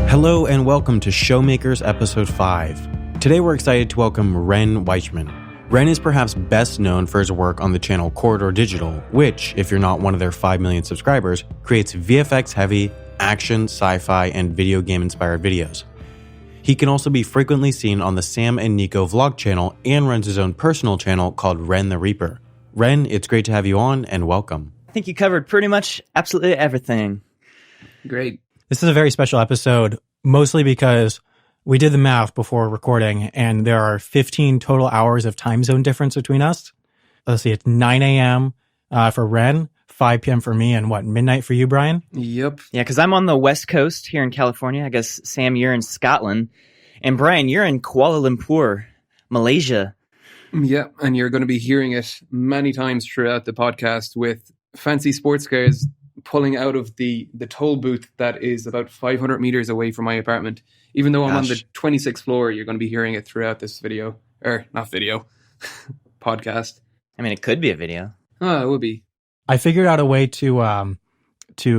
Hello and welcome to Showmakers Episode 5. Today we're excited to welcome Wren Weichman. Wren is perhaps best known for his work on the channel Corridor Digital, which, if you're not one of their 5 million subscribers, creates VFX-heavy, action, sci-fi, and video game-inspired videos. He can also be frequently seen on the Sam and Nico vlog channel and runs his own personal channel called Wren the Reaper. Wren, it's great to have you on, and welcome. I think you covered pretty much absolutely everything. Great. This is a very special episode, mostly because we did the math before recording, and there are 15 total hours of time zone difference between us. Let's see, it's 9 a.m. For Wren, 5 p.m. for me, and midnight for you, Brian? Yep. Yeah, because I'm on the West Coast here in California. I guess, Sam, you're in Scotland. And Brian, you're in Kuala Lumpur, Malaysia. Yeah, and you're going to be hearing it many times throughout the podcast with fancy sports cars pulling out of the toll booth that is about 500 meters away from my apartment. Even though I'm on the 26th floor, you're going to be hearing it throughout this video. Or, not video, podcast. I mean, it could be a video. Oh, it would be. I figured out a way to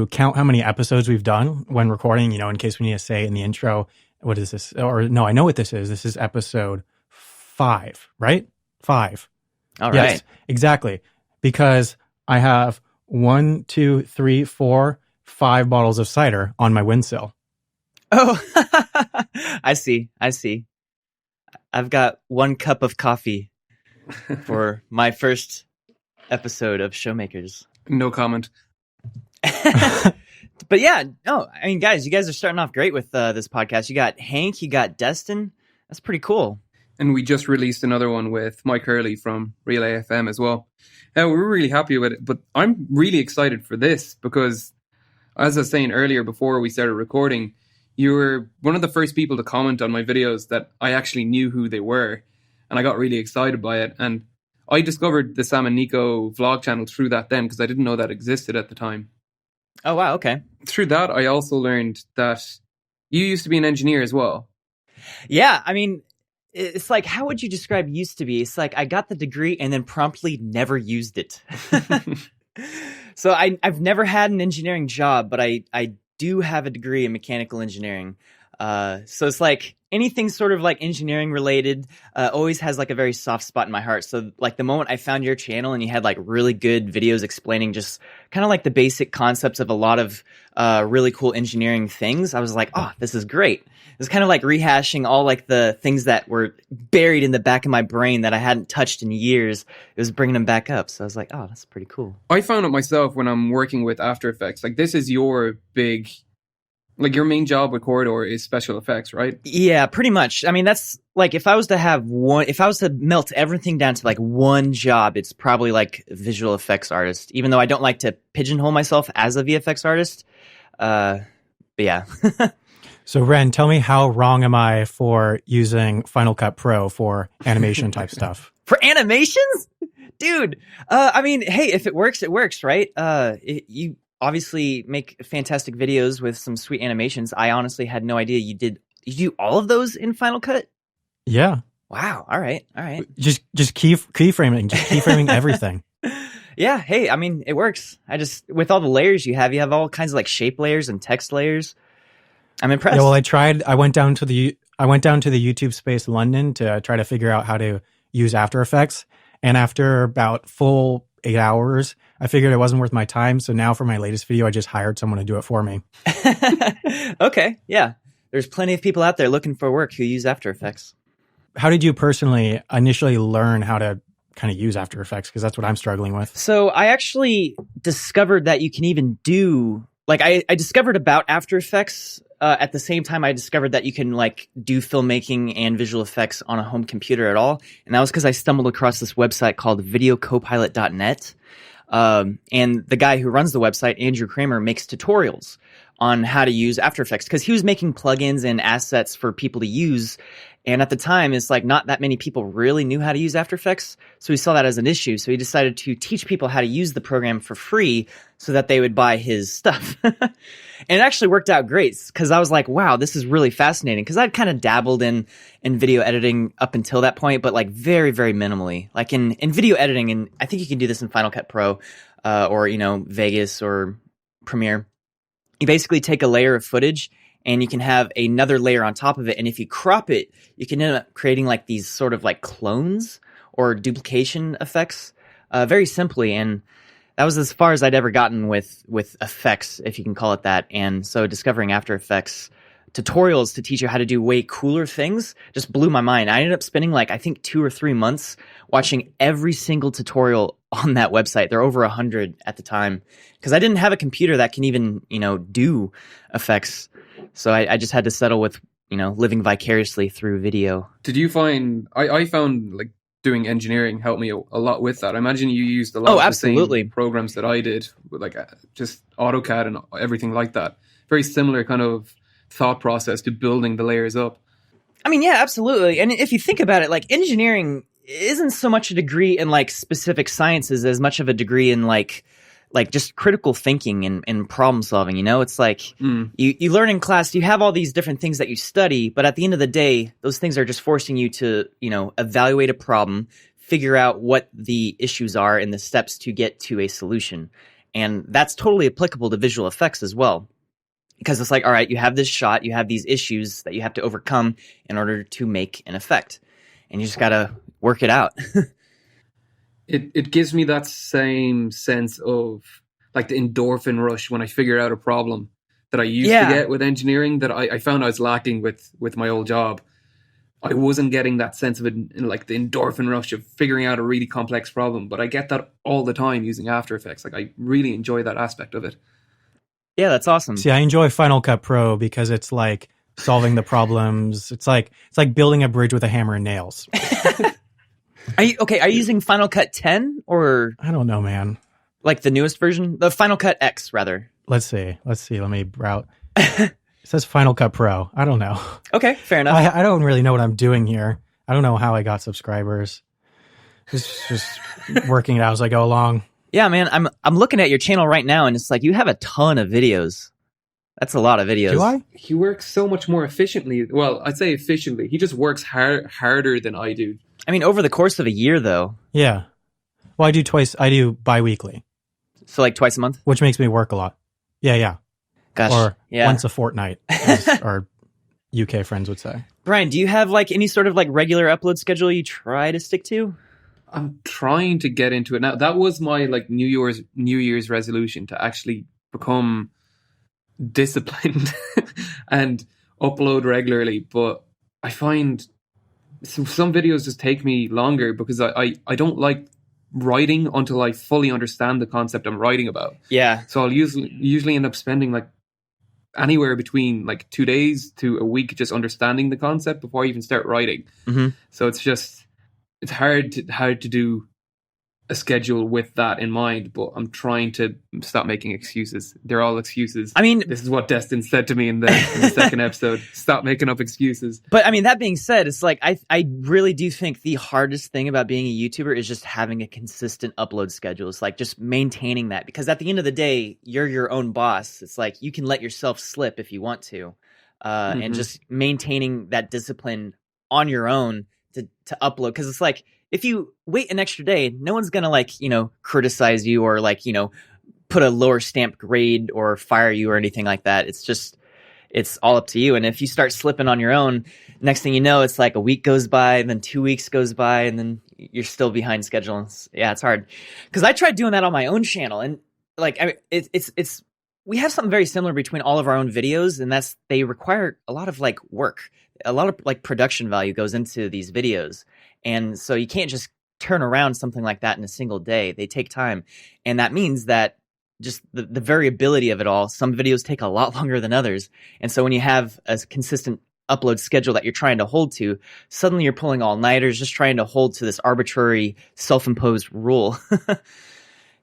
count how many episodes we've done when recording, in case we need to say in the intro, what is this? Or no, I know what this is. This is episode 5, right? 5. All yes, right. Exactly. Because I have 1, 2, 3, 4, 5 bottles of cider on my windsill. Oh, I see. I've got 1 cup of coffee for my first episode of Showmakers. No comment. But yeah, no, I mean, guys, you guys are starting off great with this podcast. You got Hank, you got Destin. That's pretty cool. And we just released another one with Mike Hurley from Real AFM as well. We're really happy with it, but I'm really excited for this because, as I was saying earlier before we started recording, you were one of the first people to comment on my videos that I actually knew who they were, and I got really excited by it. And I discovered the Sam and Nico vlog channel through that then because I didn't know that existed at the time. Oh, wow, okay. Through that, I also learned that you used to be an engineer as well. Yeah, I mean, it's like, how would you describe used to be? It's like I got the degree and then promptly never used it. So I've never had an engineering job, but I do have a degree in mechanical engineering. So it's like anything sort of like engineering related always has like a very soft spot in my heart. So like the moment I found your channel and you had like really good videos explaining just kind of like the basic concepts of a lot of really cool engineering things, I was like, oh, this is great. It was kind of like rehashing all like the things that were buried in the back of my brain that I hadn't touched in years. It was bringing them back up. So I was like, oh, that's pretty cool. I found it myself when I'm working with After Effects. Like this is your big... Like your main job with Corridor is special effects, right? Yeah, pretty much. I mean, that's like if I was to melt everything down to like one job, it's probably like visual effects artist, even though I don't like to pigeonhole myself as a VFX artist. But yeah. So Wren, tell me how wrong am I for using Final Cut Pro for animation type stuff? For animations? Dude, I mean, hey, if it works, it works, right? You obviously make fantastic videos with some sweet animations. I honestly had no idea you do all of those in Final Cut? Yeah. Wow. All right. Just keyframing everything. Yeah. Hey, I mean, it works. With all the layers you have all kinds of like shape layers and text layers. I'm impressed. Yeah, well, I went down to the YouTube space London to try to figure out how to use After Effects. And after about full 8 hours, I figured it wasn't worth my time. So now for my latest video, I just hired someone to do it for me. Okay. Yeah. There's plenty of people out there looking for work who use After Effects. How did you personally initially learn how to kind of use After Effects? Because that's what I'm struggling with. So I actually discovered that you can even do, like I discovered about After Effects at the same time I discovered that you can like do filmmaking and visual effects on a home computer at all. And that was because I stumbled across this website called videocopilot.net. And the guy who runs the website, Andrew Kramer, makes tutorials on how to use After Effects because he was making plugins and assets for people to use. And at the time, it's like not that many people really knew how to use After Effects. So he saw that as an issue. So he decided to teach people how to use the program for free so that they would buy his stuff. And it actually worked out great because I was like, wow, this is really fascinating. Because I'd kind of dabbled in video editing up until that point, but like very, very minimally. Like in video editing, and I think you can do this in Final Cut Pro or, Vegas or Premiere. You basically take a layer of footage and you can have another layer on top of it. And if you crop it, you can end up creating like these sort of like clones or duplication effects, very simply. And that was as far as I'd ever gotten with effects, if you can call it that. And so discovering After Effects tutorials to teach you how to do way cooler things just blew my mind. I ended up spending like, I think 2 or 3 months watching every single tutorial on that website. There are over 100 at the time because I didn't have a computer that can even, do effects. So I just had to settle with, living vicariously through video. Did you find, I found like doing engineering helped me a lot with that. I imagine you used a lot of absolutely. the same programs that I did, with like just AutoCAD and everything like that. Very similar kind of thought process to building the layers up. I mean, yeah, absolutely. And if you think about it, like engineering isn't so much a degree in like specific sciences as much of a degree in like just critical thinking and problem solving. It's like you learn in class, you have all these different things that you study, but at the end of the day, those things are just forcing you to, evaluate a problem, figure out what the issues are and the steps to get to a solution. And that's totally applicable to visual effects as well. Because it's like, all right, you have this shot, you have these issues that you have to overcome in order to make an effect. And you just got to work it out. It gives me that same sense of like the endorphin rush when I figure out a problem that I used to get with engineering that I found I was lacking with my old job. I wasn't getting that sense of it, like the endorphin rush of figuring out a really complex problem, but I get that all the time using After Effects. Like I really enjoy that aspect of it. Yeah, that's awesome. See, I enjoy Final Cut Pro because it's like solving the problems. It's like building a bridge with a hammer and nails. Are you using Final Cut 10 or? I don't know, man. Like the newest version? The Final Cut X, rather. Let's see. Let me browse. It says Final Cut Pro. I don't know. Okay, fair enough. I don't really know what I'm doing here. I don't know how I got subscribers. Just working it out as I go along. Yeah, man, I'm looking at your channel right now, and it's like you have a ton of videos. That's a lot of videos. Do I? He works so much more efficiently. Well, I'd say efficiently. He just works harder than I do. I mean, over the course of a year, though. Yeah. Well, I do bi-weekly. So like twice a month? Which makes me work a lot. Yeah. Gosh. Or yeah. once a fortnight, as our UK friends would say. Brian, do you have like any sort of like regular upload schedule you try to stick to? I'm trying to get into it now. That was my like New Year's resolution, to actually become disciplined and upload regularly. But I find some videos just take me longer because I don't like writing until I fully understand the concept I'm writing about. Yeah. So I'll usually end up spending like anywhere between like 2 days to a week just understanding the concept before I even start writing. Mm-hmm. So it's hard to do a schedule with that in mind, but I'm trying to stop making excuses. They're all excuses. I mean, this is what Destin said to me in the second episode. Stop making up excuses. But I mean, that being said, it's like I really do think the hardest thing about being a YouTuber is just having a consistent upload schedule. It's like just maintaining that, because at the end of the day, you're your own boss. It's like you can let yourself slip if you want to, and just maintaining that discipline on your own to upload. Because it's like, if you wait an extra day, no one's going to like, criticize you or like, put a lower stamp grade or fire you or anything like that. It's just, it's all up to you. And if you start slipping on your own, next thing you know, it's like a week goes by, and then 2 weeks goes by, and then you're still behind schedule. It's hard. Because I tried doing that on my own channel, and like, it's we have something very similar between all of our own videos, and that's they require a lot of like work. A lot of like production value goes into these videos. And so you can't just turn around something like that in a single day. They take time. And that means that just the variability of it all, some videos take a lot longer than others. And so when you have a consistent upload schedule that you're trying to hold to, suddenly you're pulling all-nighters just trying to hold to this arbitrary self-imposed rule.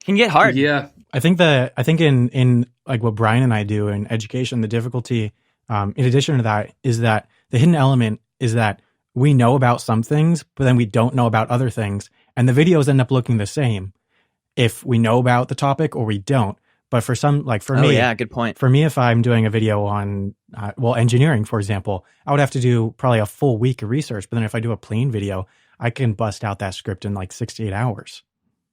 Can get hard. Yeah. I think in like what Brian and I do in education, the difficulty, in addition to that, is that the hidden element is that we know about some things, but then we don't know about other things. And the videos end up looking the same if we know about the topic or we don't. But for some, like for me, yeah, good point. For me, if I'm doing a video on, engineering, for example, I would have to do probably a full week of research. But then if I do a plain video, I can bust out that script in like 6 to 8 hours.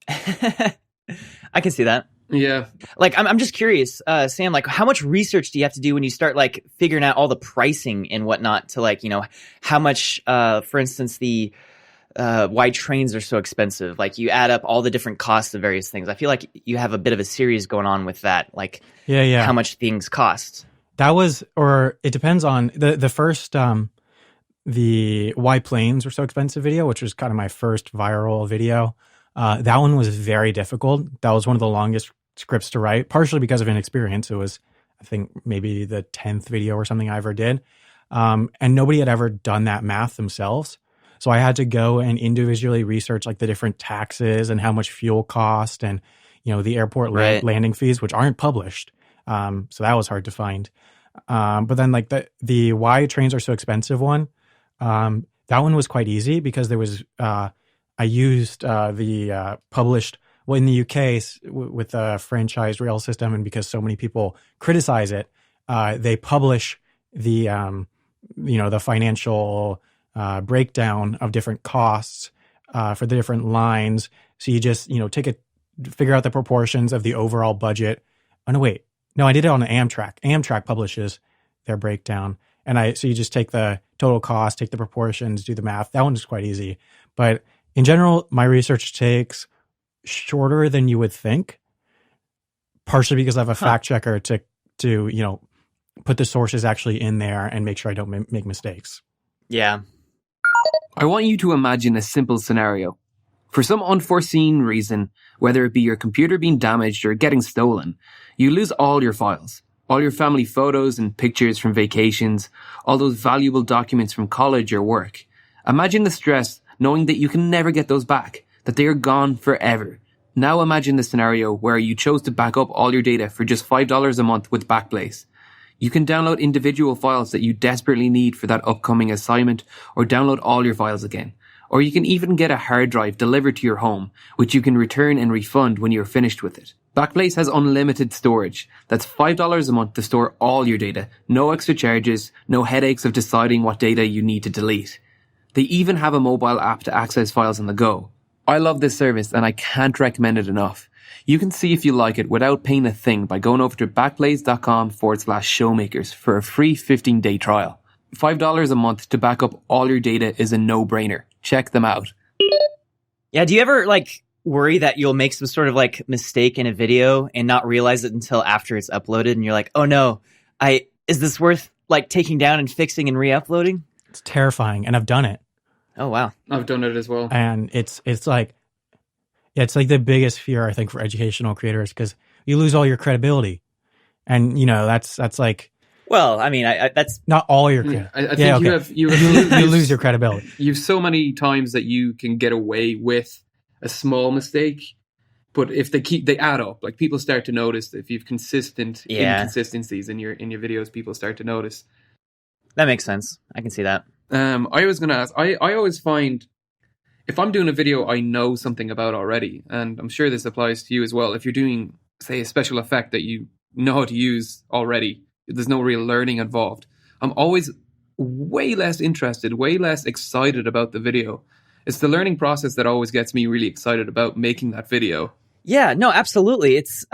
I can see that. Yeah. Like, I'm just curious, Sam, like how much research do you have to do when you start like figuring out all the pricing and whatnot to like, how much, for instance, the why trains are so expensive. Like you add up all the different costs of various things. I feel like you have a bit of a series going on with that. Like Yeah. how much things cost. That was, or it depends on the first, the why planes were so expensive video, which was kind of my first viral video. That one was very difficult. That was one of the longest scripts to write, partially because of inexperience. It was, I think, maybe the 10th video or something I ever did. And nobody had ever done that math themselves. So I had to go and individually research like the different taxes and how much fuel cost and, the airport landing fees, which aren't published. So that was hard to find. But then like the why trains are so expensive one, that one was quite easy because there was, I used the published, well, in the UK with the franchise rail system, and because so many people criticize it, they publish the the financial breakdown of different costs for the different lines. So you just figure out the proportions of the overall budget. Oh no, wait, no, I did it on Amtrak. Amtrak publishes their breakdown, and so you just take the total cost, take the proportions, do the math. That one's quite easy, but in general, my research takes shorter than you would think, partially because I have a fact checker to put the sources actually in there and make sure I don't make mistakes. Yeah. I want you to imagine a simple scenario. For some unforeseen reason, whether it be your computer being damaged or getting stolen, you lose all your files, all your family photos and pictures from vacations, all those valuable documents from college or work. Imagine the stress knowing that you can never get those back, that they are gone forever. Now imagine the scenario where you chose to back up all your data for just $5 a month with Backblaze. You can download individual files that you desperately need for that upcoming assignment, or download all your files again. Or you can even get a hard drive delivered to your home, which you can return and refund when you're finished with it. Backblaze has unlimited storage. That's $5 a month to store all your data. No extra charges, no headaches of deciding what data you need to delete. They even have a mobile app to access files on the go. I love this service and I can't recommend it enough. You can see if you like it without paying a thing by going over to backblaze.com/showmakers for a free 15-day trial. $5 a month to back up all your data is a no-brainer. Check them out. Yeah, do you ever like worry that you'll make some sort of like mistake in a video and not realize it until after it's uploaded and you're like, oh no, is this worth like taking down and fixing and re-uploading? It's terrifying, and I've done it. Oh wow. I've done it as well. And it's like the biggest fear, I think, for educational creators, because you lose all your credibility. And that's like, well, I mean, that's not all your credibility. I think you lose your credibility. You've so many times that you can get away with a small mistake, but if they add up, like people start to notice if you've consistent inconsistencies in your videos, people start to notice. That makes sense. I can see that. I was going to ask, I always find if I'm doing a video I know something about already, and I'm sure this applies to you as well, if you're doing, say, a special effect that you know how to use already, there's no real learning involved, I'm always way less interested, way less excited about the video. It's the learning process that always gets me really excited about making that video. Yeah, no, absolutely. It's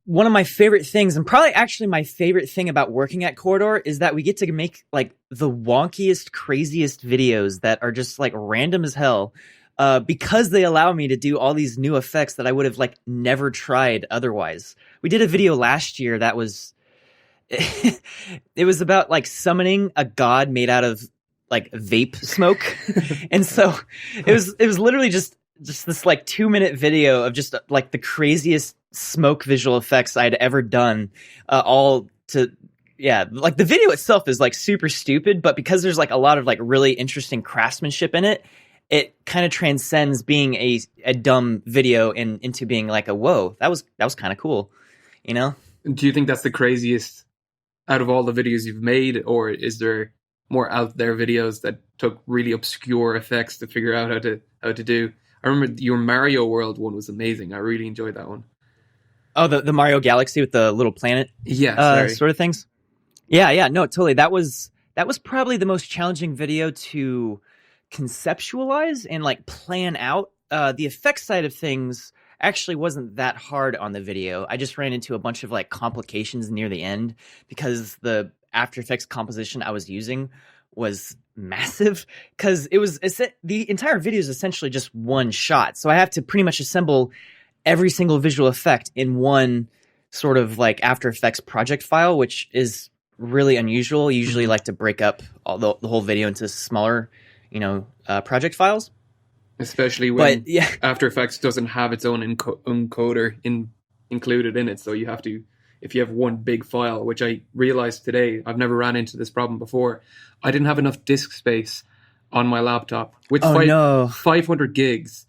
one of my favorite things, and probably actually my favorite thing about working at Corridor, is that we get to make like the wonkiest, craziest videos that are just like random as hell, because they allow me to do all these new effects that I would have like never tried otherwise. We did a video last year that was, it was about like summoning a god made out of like vape smoke. And so it was literally just this like 2-minute video of just like the craziest smoke visual effects I'd ever done, like the video itself is like super stupid, but because there's like a lot of like really interesting craftsmanship in it, it kind of transcends being a dumb video and into being like a whoa, that was kind of cool, Do you think that's the craziest out of all the videos you've made, or is there more out there videos that took really obscure effects to figure out how to do? I remember your Mario World one was amazing. I really enjoyed that one. Oh, the Mario Galaxy with the little planet, sort of things. Yeah, no, totally. That was probably the most challenging video to conceptualize and like plan out. The effects side of things, actually wasn't that hard on the video. I just ran into a bunch of like complications near the end because the After Effects composition I was using was massive, because the entire video is essentially just one shot. So I have to pretty much assemble every single visual effect in one sort of like After Effects project file, which is really unusual. You usually like to break up the whole video into smaller, project files. Especially when After Effects doesn't have its own encoder included in it. So you have to, if you have one big file, which I realized today, I've never ran into this problem before. I didn't have enough disk space on my laptop. With 500 gigs,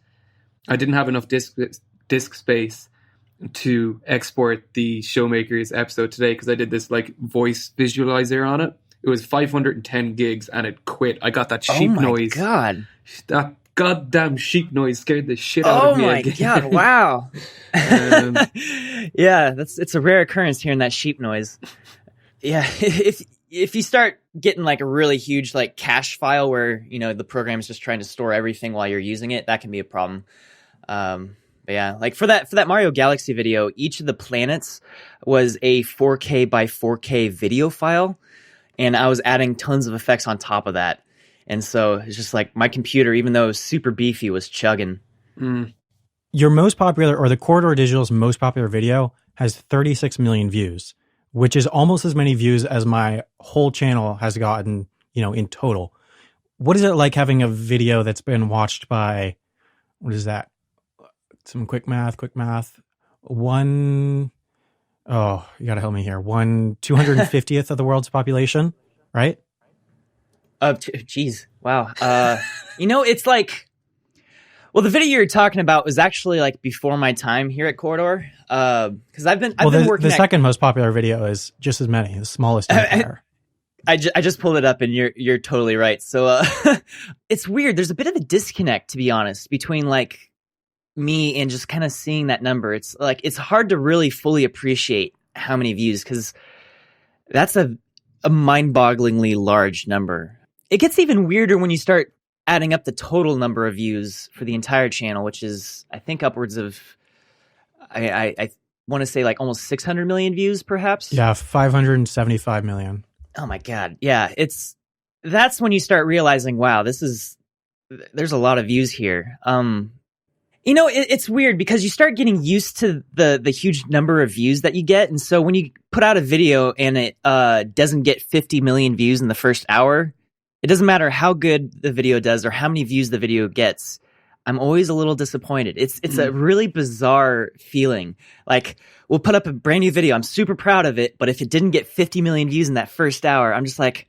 I didn't have enough disk space to export the Showmakers episode today, because I did this like voice visualizer on it. It was 510 gigs and it quit. I got that sheep noise. Oh my God. That goddamn sheep noise scared the shit out of me. Oh my God, wow. Yeah, it's a rare occurrence hearing that sheep noise. Yeah, if you start getting like a really huge like cache file where, the program's just trying to store everything while you're using it, that can be a problem. But yeah, like for that Mario Galaxy video, each of the planets was a 4K by 4K video file, and I was adding tons of effects on top of that. And so it's just like my computer, even though it was super beefy, was chugging. Your most popular, or the Corridor Digital's most popular video, has 36 million views, which is almost as many views as my whole channel has gotten, in total. What is it like having a video that's been watched by, what is that? Some quick math. You gotta help me here. 250th of the world's population, right? Geez. Wow. It's like, well, the video you're talking about was actually like before my time here at Corridor. Cause I've been working. The second most popular video is just as many, the smallest empire. I just pulled it up, and you're totally right. So, it's weird. There's a bit of a disconnect, to be honest, between like me and just kind of seeing that number. It's like, it's hard to really fully appreciate how many views, because that's a mind-bogglingly large number. It gets even weirder when you start adding up the total number of views for the entire channel, which is, I think, upwards of, I want to say like almost 600 million views, perhaps. Yeah, 575 million. Oh my God. Yeah. That's when you start realizing, wow, there's a lot of views here. It's weird because you start getting used to the huge number of views that you get. And so when you put out a video and it doesn't get 50 million views in the first hour, it doesn't matter how good the video does or how many views the video gets. I'm always a little disappointed. It's a really bizarre feeling. Like, we'll put up a brand new video. I'm super proud of it. But if it didn't get 50 million views in that first hour, I'm just like,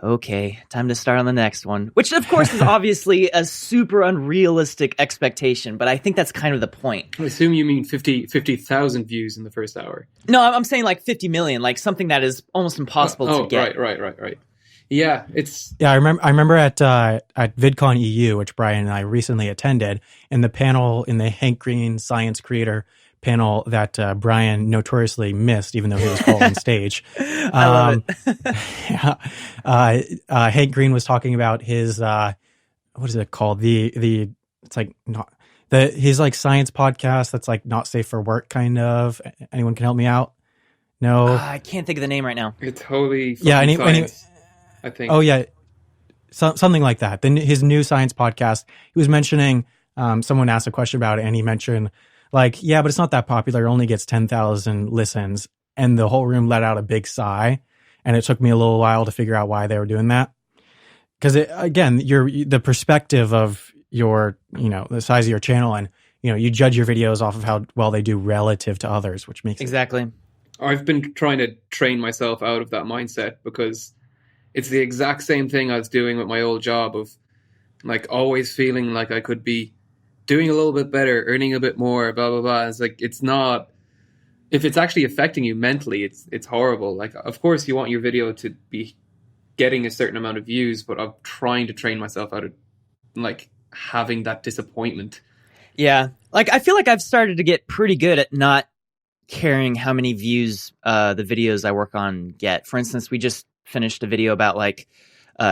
okay, time to start on the next one. Which, of course, is obviously a super unrealistic expectation. But I think that's kind of the point. I assume you mean 50,000 views in the first hour. No, I'm saying like 50 million, like something that is almost impossible to get. Right. Yeah, I remember at VidCon EU, which Brian and I recently attended, in the panel, in the Hank Green Science Creator panel that Brian notoriously missed, even though he was called on stage. I love it. Hank Green was talking about his what is it called? It's like not his like science podcast that's like not safe for work, kind of. Anyone can help me out? No, I can't think of the name right now. It's totally science. I think. Oh yeah, something like that. Then his new science podcast. He was mentioning. Someone asked a question about it, and he mentioned like, yeah, but it's not that popular. It only gets 10,000 listens, and the whole room let out a big sigh. And it took me a little while to figure out why they were doing that. Because again, the perspective of your, the size of your channel, and you judge your videos off of how well they do relative to others, which makes exactly. I've been trying to train myself out of that mindset, because it's the exact same thing I was doing with my old job of like always feeling like I could be doing a little bit better, earning a bit more, blah, blah, blah. It's like, it's not, if it's actually affecting you mentally, it's horrible. Like, of course you want your video to be getting a certain amount of views, but I'm trying to train myself out of like having that disappointment. Yeah. Like, I feel like I've started to get pretty good at not caring how many views the videos I work on get. For instance, we just finished a video about like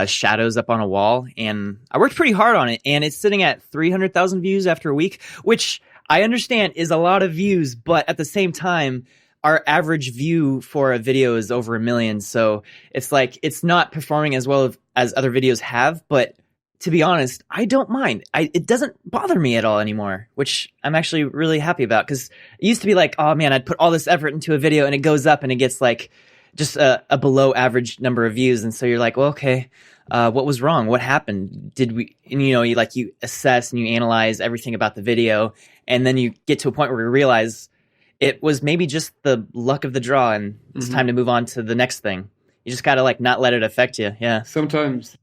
shadows up on a wall, and I worked pretty hard on it, and it's sitting at 300,000 views after a week, which I understand is a lot of views, but at the same time, our average view for a video is over 1 million. So it's like, it's not performing as well as other videos have, but to be honest, I don't mind. It doesn't bother me at all anymore, which I'm actually really happy about, because it used to be like, oh man, I'd put all this effort into a video and it goes up and it gets like just a below average number of views. And so you're like, well, okay, what was wrong? What happened? Did we, and you assess and you analyze everything about the video. And then you get to a point where you realize it was maybe just the luck of the draw and it's time to move on to the next thing. You just got to like not let it affect you. Yeah. Sometimes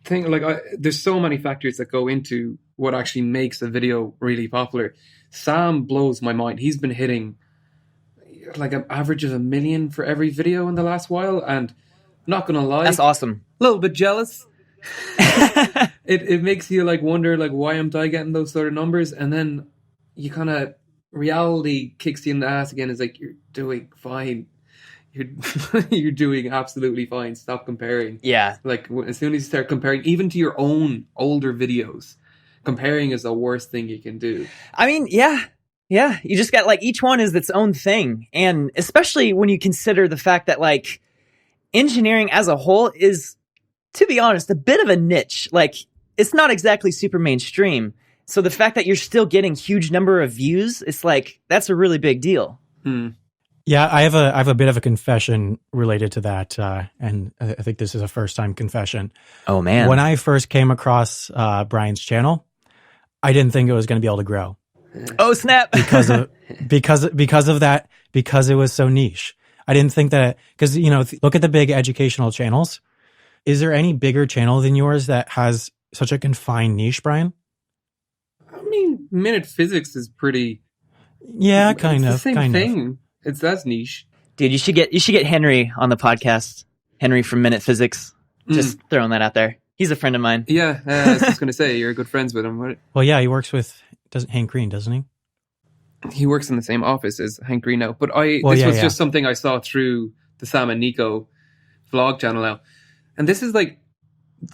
there's so many factors that go into what actually makes a video really popular. Sam blows my mind. He's been hitting like an average of 1 million for every video in the last while, and I'm not gonna lie, that's awesome. A little bit jealous. It makes you like wonder like, why am I getting those sort of numbers? And then you kind of, reality kicks you in the ass again. It's like, you're doing fine. You're doing absolutely fine. Stop comparing. Yeah. Like as soon as you start comparing, even to your own older videos, comparing is the worst thing you can do. I mean, yeah. You just got like, each one is its own thing. And especially when you consider the fact that like engineering as a whole is, to be honest, a bit of a niche. Like it's not exactly super mainstream. So the fact that you're still getting huge number of views, it's like, that's a really big deal. Yeah, I have a bit of a confession related to that, and I think this is a first time confession. Oh man! When I first came across Brian's channel, I didn't think it was going to be able to grow. Oh snap! because of that, because it was so niche. I didn't think that, because look at the big educational channels. Is there any bigger channel than yours that has such a confined niche, Brian? I mean, Minute Physics is pretty. Yeah, kind of. The same thing. That's niche. Dude, you should get Henry on the podcast. Henry from Minute Physics. Just throwing that out there. He's a friend of mine. Yeah, I was just going to say, you're good friends with him. Well, yeah, he works with Hank Green, doesn't he? He works in the same office as Hank Green now. But this was just something I saw through the Sam and Nico vlog channel now. And this is like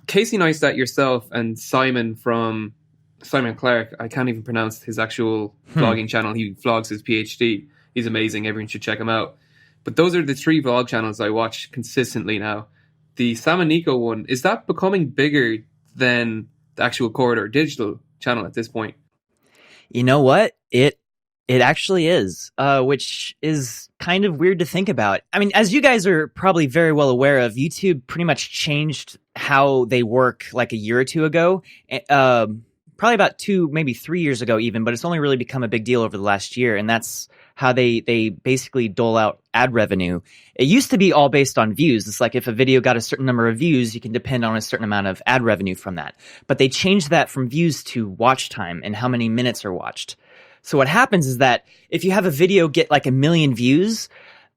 Casey Neistat, yourself, and Simon Clark. I can't even pronounce his actual vlogging channel. He vlogs his PhD. He's amazing. Everyone should check him out. But those are the 3 vlog channels I watch consistently now. The Sam and Nico one, is that becoming bigger than the actual Corridor Digital channel at this point? You know what? It actually is, which is kind of weird to think about. I mean, as you guys are probably very well aware of, YouTube pretty much changed how they work like a year or two ago. Probably about 2, maybe 3 years ago even, but it's only really become a big deal over the last year. And that's how they basically dole out ad revenue. It used to be all based on views. It's like if a video got a certain number of views, you can depend on a certain amount of ad revenue from that. But they changed that from views to watch time and how many minutes are watched. So what happens is that if you have a video get like 1 million views,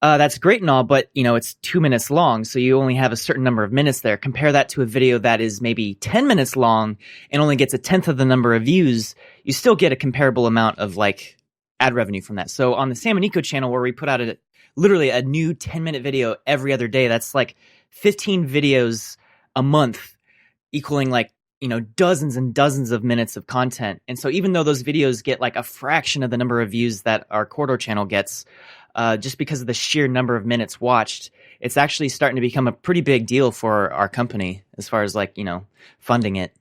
that's great and all, but it's 2 minutes long. So you only have a certain number of minutes there. Compare that to a video that is maybe 10 minutes long and only gets 1/10 of the number of views. You still get a comparable amount of like ad revenue from that. So on the Sam and Nico channel, where we put out literally a new 10-minute video every other day, that's like 15 videos a month, equaling like, dozens and dozens of minutes of content. And so even though those videos get like a fraction of the number of views that our Corridor channel gets, just because of the sheer number of minutes watched, it's actually starting to become a pretty big deal for our company as far as like, funding it.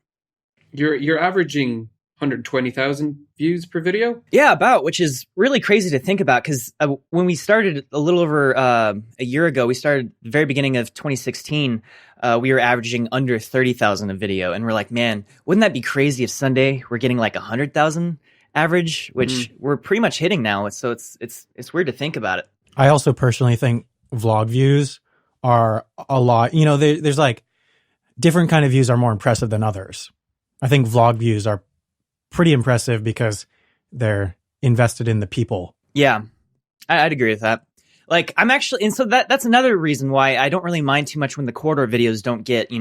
You're averaging 120,000 views per video? Yeah, about, which is really crazy to think about, because when we started a little over a year ago, we started the very beginning of 2016, we were averaging under 30,000 a video. And we're like, man, wouldn't that be crazy if Sunday we're getting like 100,000 average, which we're pretty much hitting now. So it's weird to think about it. I also personally think vlog views are a lot, there's like different kind of views are more impressive than others. I think vlog views are pretty impressive because they're invested in the people. Yeah, I'd agree with that. Like I'm actually, and so that's another reason why I don't really mind too much when the Corridor videos don't get,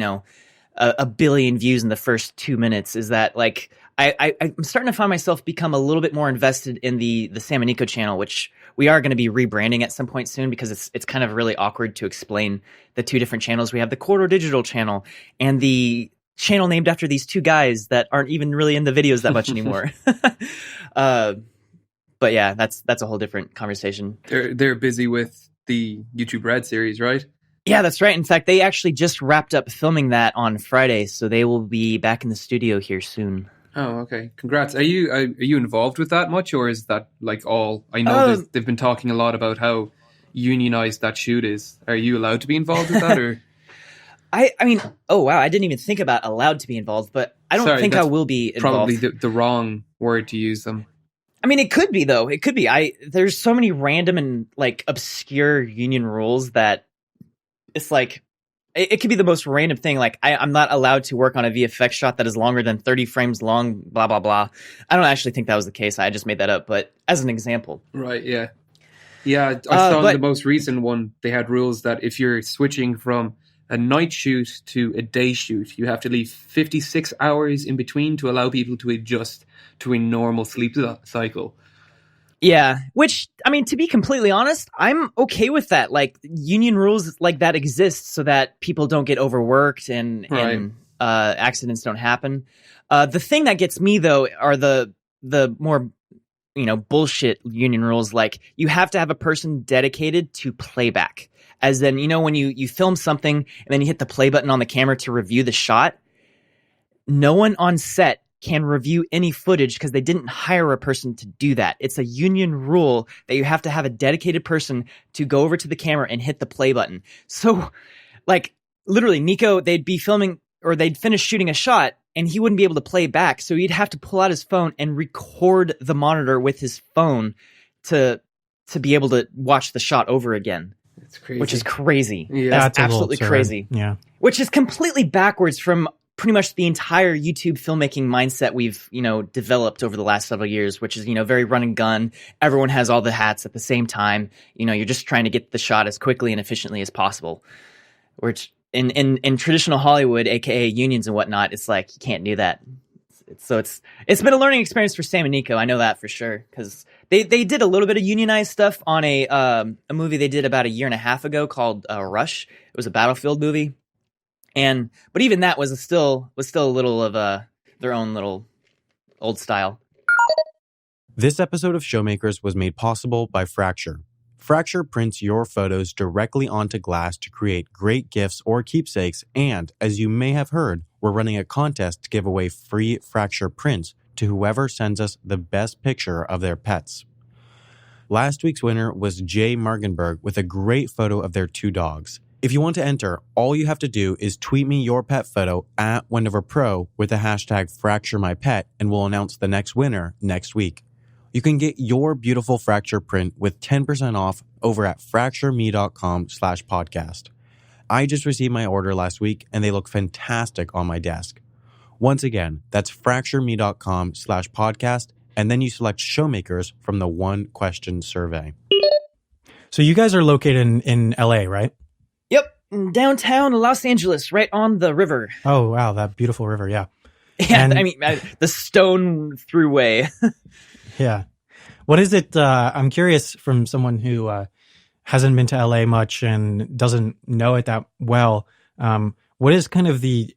a billion views in the first 2 minutes, is that like I'm starting to find myself become a little bit more invested in the Sam and Nico channel, which we are going to be rebranding at some point soon because it's kind of really awkward to explain the two different channels. We have the Corridor Digital channel and the channel named after these two guys that aren't even really in the videos that much anymore. But yeah, that's a whole different conversation. They're busy with the YouTube Red series, right? Yeah, that's right. In fact, they actually just wrapped up filming that on Friday, so they will be back in the studio here soon. Oh, okay. Congrats. Are you involved with that much, or is that like all? I know they've been talking a lot about how unionized that shoot is. Are you allowed to be involved with that, or? I mean, oh wow, I didn't even think about allowed to be involved, but I don't think I will be involved. Probably the wrong word to use them. I mean, it could be though. It could be. There's so many random and like obscure union rules that it's like it could be the most random thing. Like I'm not allowed to work on a VFX shot that is longer than 30 frames long. Blah blah blah. I don't actually think that was the case. I just made that up, but as an example. Right. Yeah. Yeah. I saw the most recent one. They had rules that if you're switching from a night shoot to a day shoot, you have to leave 56 hours in between to allow people to adjust to a normal sleep cycle. Yeah, which, I mean, to be completely honest, I'm okay with that. Like, union rules like that exist so that people don't get overworked and accidents don't happen. The thing that gets me, though, are the more, bullshit union rules. Like, you have to have a person dedicated to playback. As in, when you film something and then you hit the play button on the camera to review the shot, no one on set can review any footage because they didn't hire a person to do that. It's a union rule that you have to have a dedicated person to go over to the camera and hit the play button. So, like, literally, Nico, they'd be filming or they'd finish shooting a shot and he wouldn't be able to play back. So he'd have to pull out his phone and record the monitor with his phone to be able to watch the shot over again. It's crazy. Which is crazy. Yeah, that's absolutely crazy. Yeah. Which is completely backwards from pretty much the entire YouTube filmmaking mindset we've, developed over the last several years, which is, very run and gun. Everyone has all the hats at the same time. You're just trying to get the shot as quickly and efficiently as possible. Which in traditional Hollywood, aka unions and whatnot, it's like you can't do that. So it's been a learning experience for Sam and Nico. I know that for sure because they did a little bit of unionized stuff on a movie they did about a year and a half ago called Rush. It was a battlefield movie. But even that was still a little of their own little old style. This episode of Showmakers was made possible by Fracture. Fracture prints your photos directly onto glass to create great gifts or keepsakes, and as you may have heard, we're running a contest to give away free Fracture prints to whoever sends us the best picture of their pets. Last week's winner was Jay Margenberg with a great photo of their two dogs. If you want to enter, all you have to do is tweet me your pet photo at WendoverPro with the hashtag FractureMyPet, and we'll announce the next winner next week. You can get your beautiful Fracture print with 10% off over at fractureme.com/podcast. I just received my order last week and they look fantastic on my desk. Once again, that's fractureme.com/podcast, and then you select Showmakers from the 1-question survey. So you guys are located in LA, right? Yep, downtown Los Angeles, right on the river. Oh, wow, that beautiful river, yeah. Yeah, I mean, the stone throughway. Yeah. What is it? I'm curious from someone who hasn't been to LA much and doesn't know it that well. What is kind of the,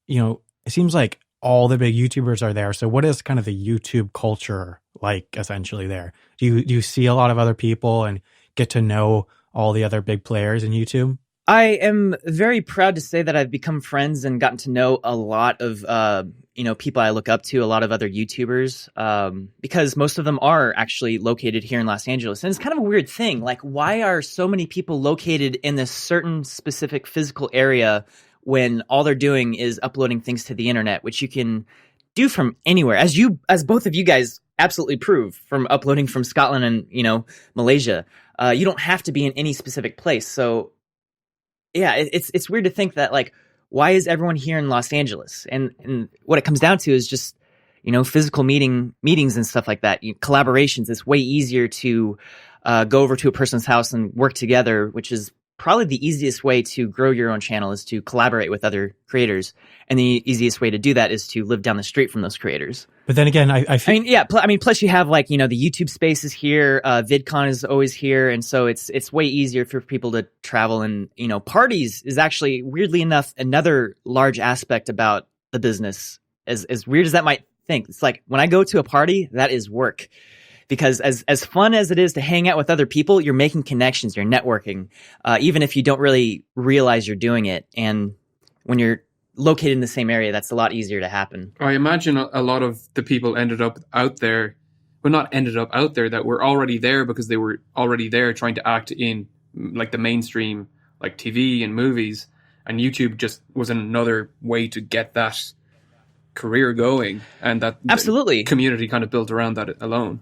it seems like all the big YouTubers are there. So what is kind of the YouTube culture like essentially there? Do you see a lot of other people and get to know all the other big players in YouTube? I am very proud to say that I've become friends and gotten to know a lot of, people I look up to, a lot of other YouTubers, because most of them are actually located here in Los Angeles. And it's kind of a weird thing. Like, why are so many people located in this certain specific physical area when all they're doing is uploading things to the internet, which you can do from anywhere, as both of you guys absolutely prove from uploading from Scotland and, Malaysia. You don't have to be in any specific place. So, yeah, it's weird to think that, like, why is everyone here in Los Angeles? And what it comes down to is just, physical meetings and stuff like that. Collaborations. It's way easier to go over to a person's house and work together, which is probably the easiest way to grow your own channel is to collaborate with other creators. And the easiest way to do that is to live down the street from those creators. But then again, I feel, plus you have like, the YouTube space is here, VidCon is always here. And so it's way easier for people to travel, and, parties is actually, weirdly enough, another large aspect about the business. As weird as that might think. It's like when I go to a party, that is work. Because as fun as it is to hang out with other people, you're making connections, you're networking, even if you don't really realize you're doing it. And when you're located in the same area, that's a lot easier to happen. I imagine a lot of the people ended up out there, well, not ended up out there, that were already there because they were already there trying to act in like the mainstream, like TV and movies. And YouTube just was another way to get that career going, and that absolutely community kind of built around that alone.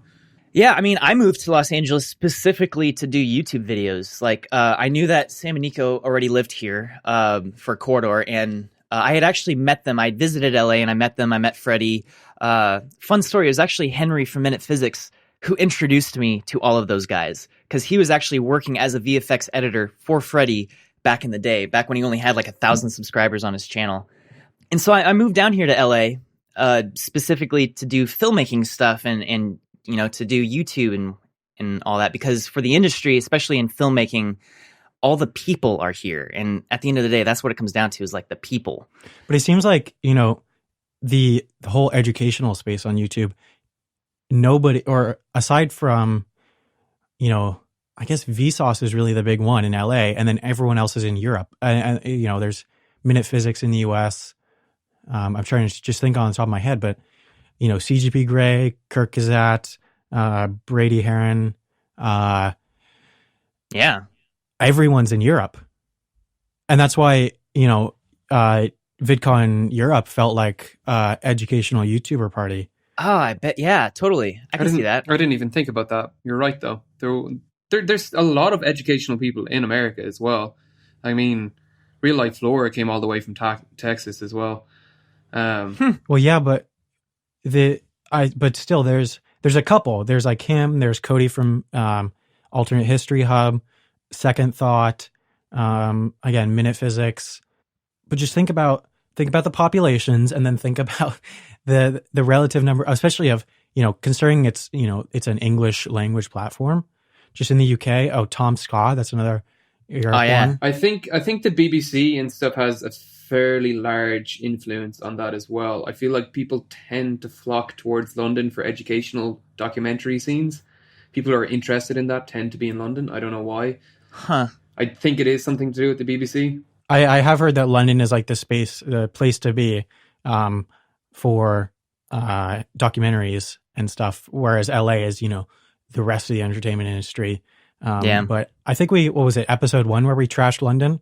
Yeah, I mean, I moved to Los Angeles specifically to do YouTube videos. Like, I knew that Sam and Nico already lived here for Corridor, and I had actually met them. I visited LA and I met them. I met Freddie. Fun story, it was actually Henry from Minute Physics who introduced me to all of those guys, because he was actually working as a VFX editor for Freddie back in the day, back when he only had like 1,000 subscribers on his channel. And so I moved down here to LA specifically to do filmmaking stuff and to do YouTube and all that, because for the industry, especially in filmmaking, all the people are here. And at the end of the day, that's what it comes down to, is like the people. But it seems like, the whole educational space on YouTube, nobody, or aside from, I guess Vsauce is really the big one in LA, and then everyone else is in Europe. And there's Minute Physics in the US. I'm trying to just think on the top of my head, but CGP Grey, Kirk Gazat, Brady Heron, everyone's in Europe, and that's why VidCon Europe felt like educational YouTuber party. Oh, I bet, yeah, totally. I can see that. I didn't even think about that. You're right, though. There's a lot of educational people in America as well. I mean, Real Life Flora came all the way from Texas as well. Well, yeah, but still, there's a couple. There's like him. There's Cody from Alternate History Hub, Second Thought, again, Minute Physics. But just think about the populations, and then think about the relative number, especially of considering it's an English language platform. Just in the UK, Tom Scott, that's another Europe one. I think the BBC and stuff has a fairly large influence on that as well. I feel like people tend to flock towards London for educational documentary scenes. People who are interested in that tend to be in London. I don't know why. Huh. I think it is something to do with the BBC. I have heard that London is like the place to be for documentaries and stuff, whereas LA is, the rest of the entertainment industry. But I think what was it, episode 1 where we trashed London?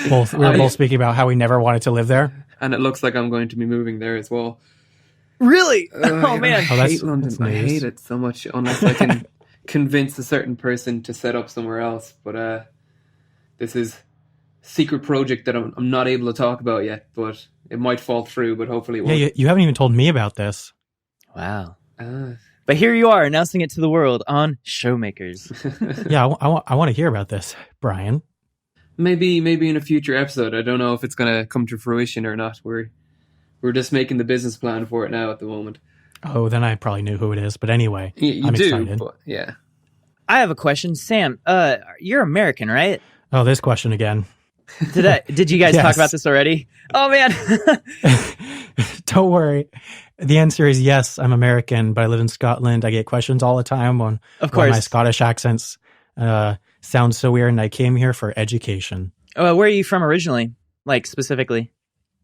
We were both speaking about how we never wanted to live there. And it looks like I'm going to be moving there as well. Really? Oh, man. I hate London. I hate it so much, unless I can convince a certain person to set up somewhere else. But this is a secret project that I'm not able to talk about yet, but it might fall through, but hopefully it won't. Yeah, you haven't even told me about this. Wow. But here you are, announcing it to the world on Showmakers. Yeah, I want to hear about this, Brian. Maybe in a future episode. I don't know if it's going to come to fruition or not. We're just making the business plan for it now at the moment. Oh, then I probably knew who it is. But anyway, I'm excited. But yeah. I have a question. Sam, you're American, right? Oh, this question again. Did you guys talk about this already? Oh, man. Don't worry. The answer is yes, I'm American, but I live in Scotland. I get questions all the time on why my Scottish accents sound so weird, and I came here for education. Where are you from originally, like specifically?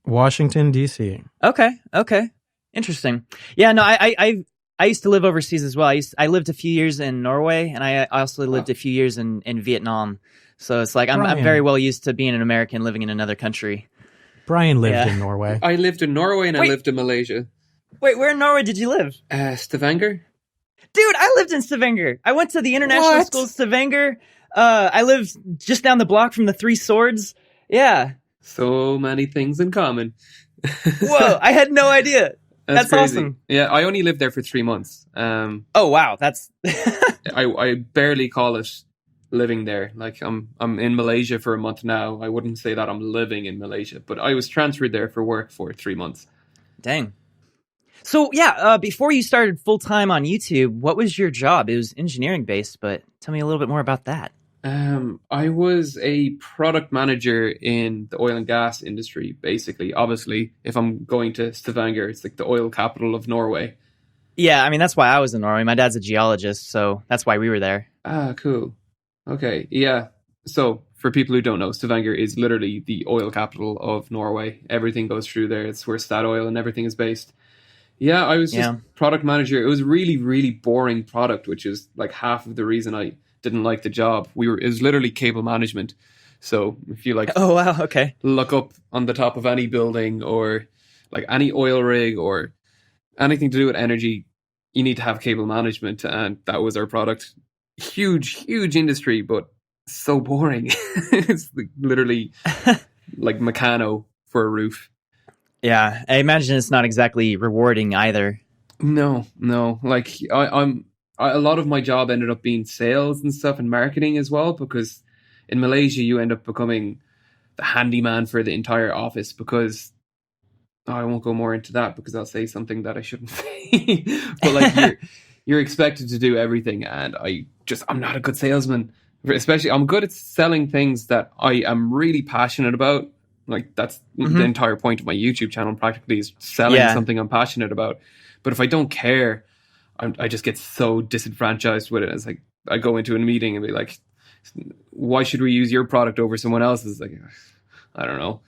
Washington, D.C. Okay. Interesting. Yeah, no, I used to live overseas as well. I lived a few years in Norway, and I also lived a few years in Vietnam. So it's like I'm very well used to being an American living in another country. Brian lived in Norway. I lived in Norway and I lived in Malaysia. Wait, where in Norway did you live? Stavanger. Dude, I lived in Stavanger. I went to the international school Stavanger. I lived just down the block from the Three Swords. Yeah. So many things in common. Whoa, I had no idea. That's crazy. Awesome. Yeah, I only lived there for 3 months. Oh, wow. That's... I barely call it living there. Like I'm in Malaysia for a month now. I wouldn't say that I'm living in Malaysia, but I was transferred there for work for 3 months. Dang. So yeah, before you started full time on YouTube, what was your job? It was engineering based, but tell me a little bit more about that. I was a product manager in the oil and gas industry, basically. Obviously, if I'm going to Stavanger, it's like the oil capital of Norway. Yeah, I mean, that's why I was in Norway. My dad's a geologist, so that's why we were there. Ah, cool. Okay, yeah. So, for people who don't know, Stavanger is literally the oil capital of Norway. Everything goes through there. It's where Statoil and everything is based. Yeah, I was just product manager. It was really, really boring product, which is like half of the reason I didn't like the job. It was literally cable management. So if you like, oh wow, okay, look up on the top of any building or like any oil rig or anything to do with energy, you need to have cable management, and that was our product. Huge industry, but so boring. It's literally like Meccano for a roof. Yeah, I imagine it's not exactly rewarding either. No. Like a lot of my job ended up being sales and stuff and marketing as well, because in Malaysia you end up becoming the handyman for the entire office, because I won't go more into that because I'll say something that I shouldn't say. But like you're expected to do everything, and I'm not a good salesman. Especially I'm good at selling things that I am really passionate about. Like that's the entire point of my YouTube channel practically, is selling something I'm passionate about. But if I don't care, I just get so disenfranchised with it. It's like I go into a meeting and be like, why should we use your product over someone else's? Like, I don't know.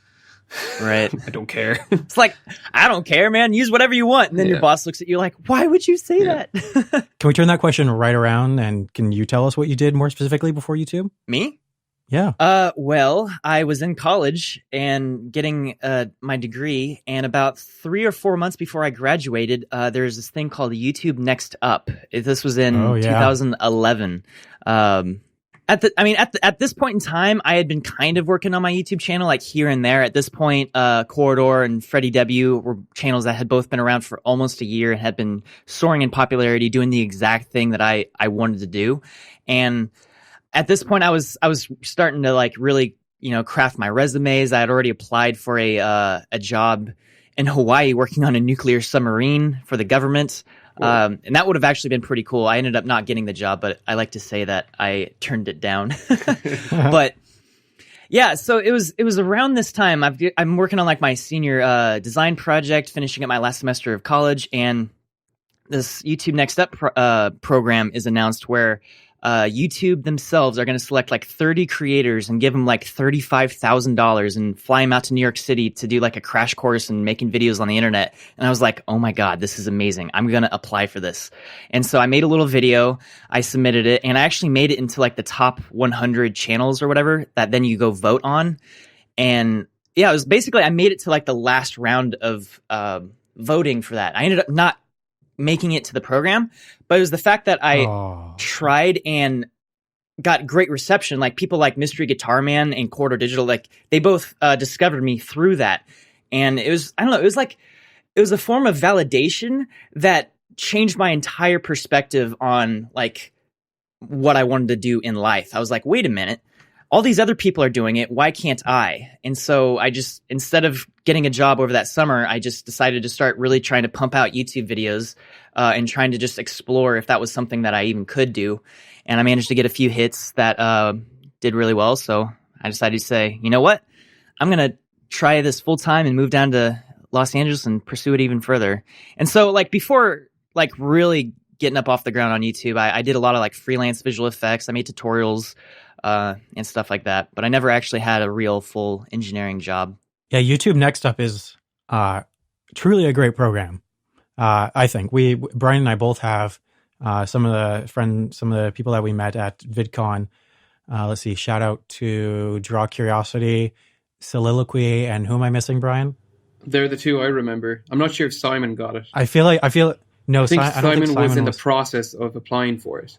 Right. I don't care. It's like, I don't care, man. Use whatever you want. And then your boss looks at you like, why would you say that? Can we turn that question right around, and can you tell us what you did more specifically before YouTube? Me? Yeah. Well, I was in college and getting my degree, and about 3 or 4 months before I graduated, there's this thing called YouTube Nextup. This was in 2011. At this point in time, I had been kind of working on my YouTube channel, like here and there. At this point, Corridor and Freddie W were channels that had both been around for almost a year and had been soaring in popularity, doing the exact thing that I wanted to do. And at this point, I was starting to like really, craft my resumes. I had already applied for a job in Hawaii working on a nuclear submarine for the government. And that would have actually been pretty cool. I ended up not getting the job, but I like to say that I turned it down. But yeah, so it was around this time. I'm working on like my senior design project, finishing up my last semester of college, and this YouTube Nextup program is announced where YouTube themselves are going to select like 30 creators and give them like $35,000 and fly them out to New York City to do like a crash course and making videos on the internet. And I was like, oh my God, this is amazing. I'm going to apply for this. And so I made a little video, I submitted it, and I actually made it into like the top 100 channels or whatever that then you go vote on. And yeah, it was basically, I made it to like the last round of voting for that. I ended up not making it to the program, but it was the fact that I tried and got great reception. Like people like Mystery Guitar Man and Corridor Digital, like they both discovered me through that. And it was, I don't know, it was a form of validation that changed my entire perspective on like what I wanted to do in life. I was like, wait a minute, all these other people are doing it. Why can't I? And so I just, instead of getting a job over that summer, I just decided to start really trying to pump out YouTube videos and trying to just explore if that was something that I even could do. And I managed to get a few hits that did really well. So I decided to say, you know what? I'm going to try this full time and move down to Los Angeles and pursue it even further. And so like before like really getting up off the ground on YouTube, I did a lot of like freelance visual effects. I made tutorials and stuff like that, but I never actually had a real full engineering job. Yeah, YouTube Nextup is truly a great program. I think Brian and I both have some of the people that we met at VidCon. Let's see, shout out to Draw Curiosity, Soliloquy, and who am I missing, Brian? They're the two I remember. I'm not sure if Simon got it. I think Simon was in the process of applying for it.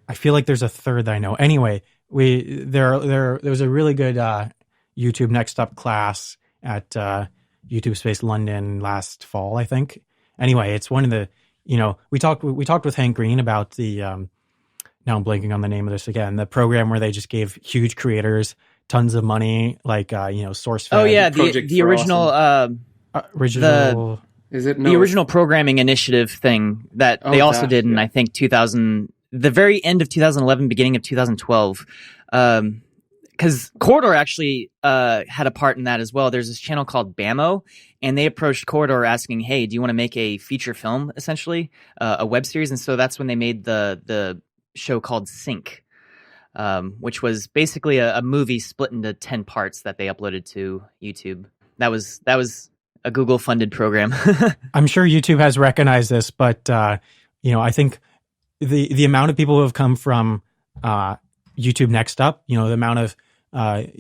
I feel like there's a third that I know. Anyway, there was a really good YouTube Nextup class at YouTube Space London last fall, I think. Anyway, it's one of the we talked with Hank Green about the now I'm blanking on the name of this again, the program where they just gave huge creators tons of money, like, SourceFed. Oh yeah, Project the original, original. Is it? No, the original programming initiative thing that they also that, did in, yeah. I think, the very end of 2011, beginning of 2012. Because Corridor actually had a part in that as well. There's this channel called Bamo, and they approached Corridor asking, "Hey, do you want to make a feature film, essentially, a web series?" And so that's when they made the show called Sync, which was basically a movie split into 10 parts that they uploaded to YouTube. That was a Google funded program. I'm sure YouTube has recognized this, but I think the amount of people who have come from YouTube Nextup, the amount of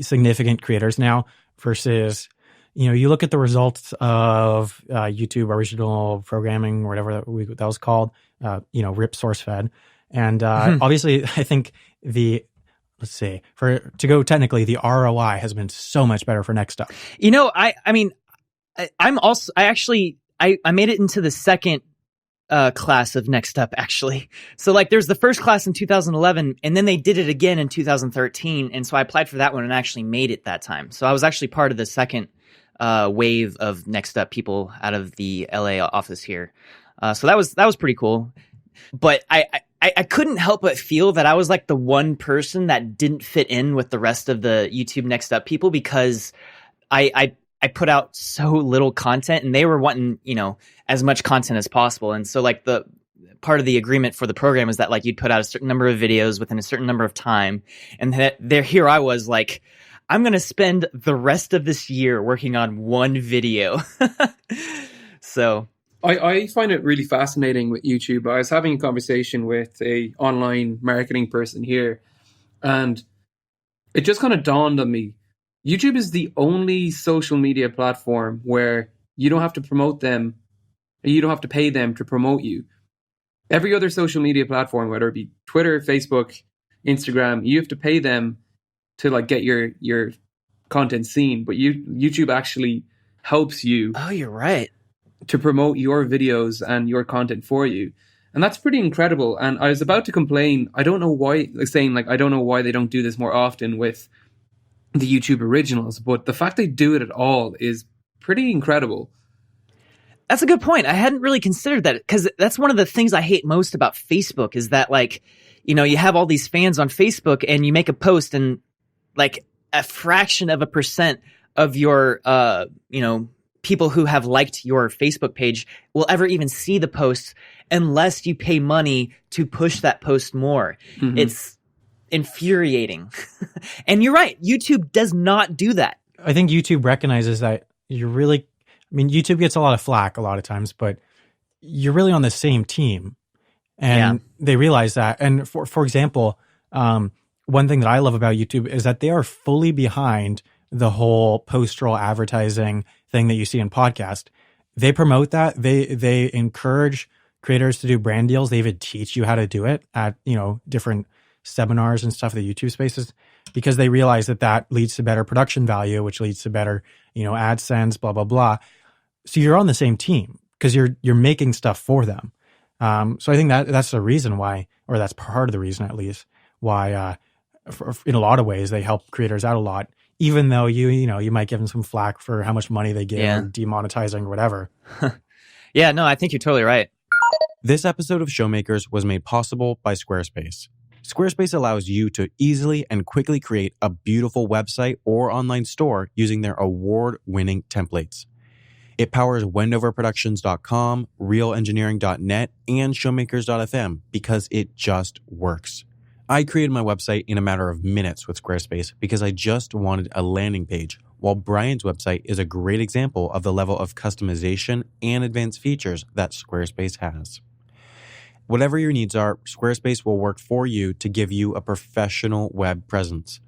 significant creators now versus, you look at the results of YouTube original programming or whatever that was called, RIP SourceFed. And obviously, I think let's see, to go technically, the ROI has been so much better for Nextup. I made it into the second class of Nextup, actually. So like there's the first class in 2011, and then they did it again in 2013. And so I applied for that one and actually made it that time. So I was actually part of the second wave of Nextup people out of the LA office here. So that was pretty cool. But I couldn't help but feel that I was like the one person that didn't fit in with the rest of the YouTube Nextup people, because I put out so little content, and they were wanting, as much content as possible. And so like the part of the agreement for the program is that like you'd put out a certain number of videos within a certain number of time. And here I was like, I'm going to spend the rest of this year working on one video. So I find it really fascinating with YouTube. I was having a conversation with a online marketing person here, and it just kind of dawned on me. YouTube is the only social media platform where you don't have to promote them, and you don't have to pay them to promote you. Every other social media platform, whether it be Twitter, Facebook, Instagram, you have to pay them to like get your content seen. But YouTube actually helps you. Oh, you're right. To promote your videos and your content for you. And that's pretty incredible. And I was about to complain, I don't know why they don't do this more often with the YouTube originals, but the fact they do it at all is pretty incredible. That's a good point. I hadn't really considered that, because that's one of the things I hate most about Facebook is that, like, you have all these fans on Facebook and you make a post, and like a fraction of a % of your, people who have liked your Facebook page will ever even see the post unless you pay money to push that post more. Mm-hmm. It's infuriating. And you're right. YouTube does not do that. I think YouTube recognizes that YouTube gets a lot of flack a lot of times, but you're really on the same team, and they realize that. And for example, one thing that I love about YouTube is that they are fully behind the whole post-roll advertising thing that you see in podcast. They promote that. They encourage creators to do brand deals. They even teach you how to do it at, different seminars and stuff, the YouTube spaces, because they realize that leads to better production value, which leads to better, AdSense, blah, blah, blah. So you're on the same team because you're making stuff for them. So I think that's the reason why, or that's part of the reason at least, why in a lot of ways they help creators out a lot, even though you might give them some flack for how much money they give or demonetizing or whatever. Yeah, no, I think you're totally right. This episode of Showmakers was made possible by Squarespace. Squarespace allows you to easily and quickly create a beautiful website or online store using their award-winning templates. It powers wendoverproductions.com, realelengineering.net, and showmakers.fm because it just works. I created my website in a matter of minutes with Squarespace because I just wanted a landing page, while Brian's website is a great example of the level of customization and advanced features that Squarespace has. Whatever your needs are, Squarespace will work for you to give you a professional web presence.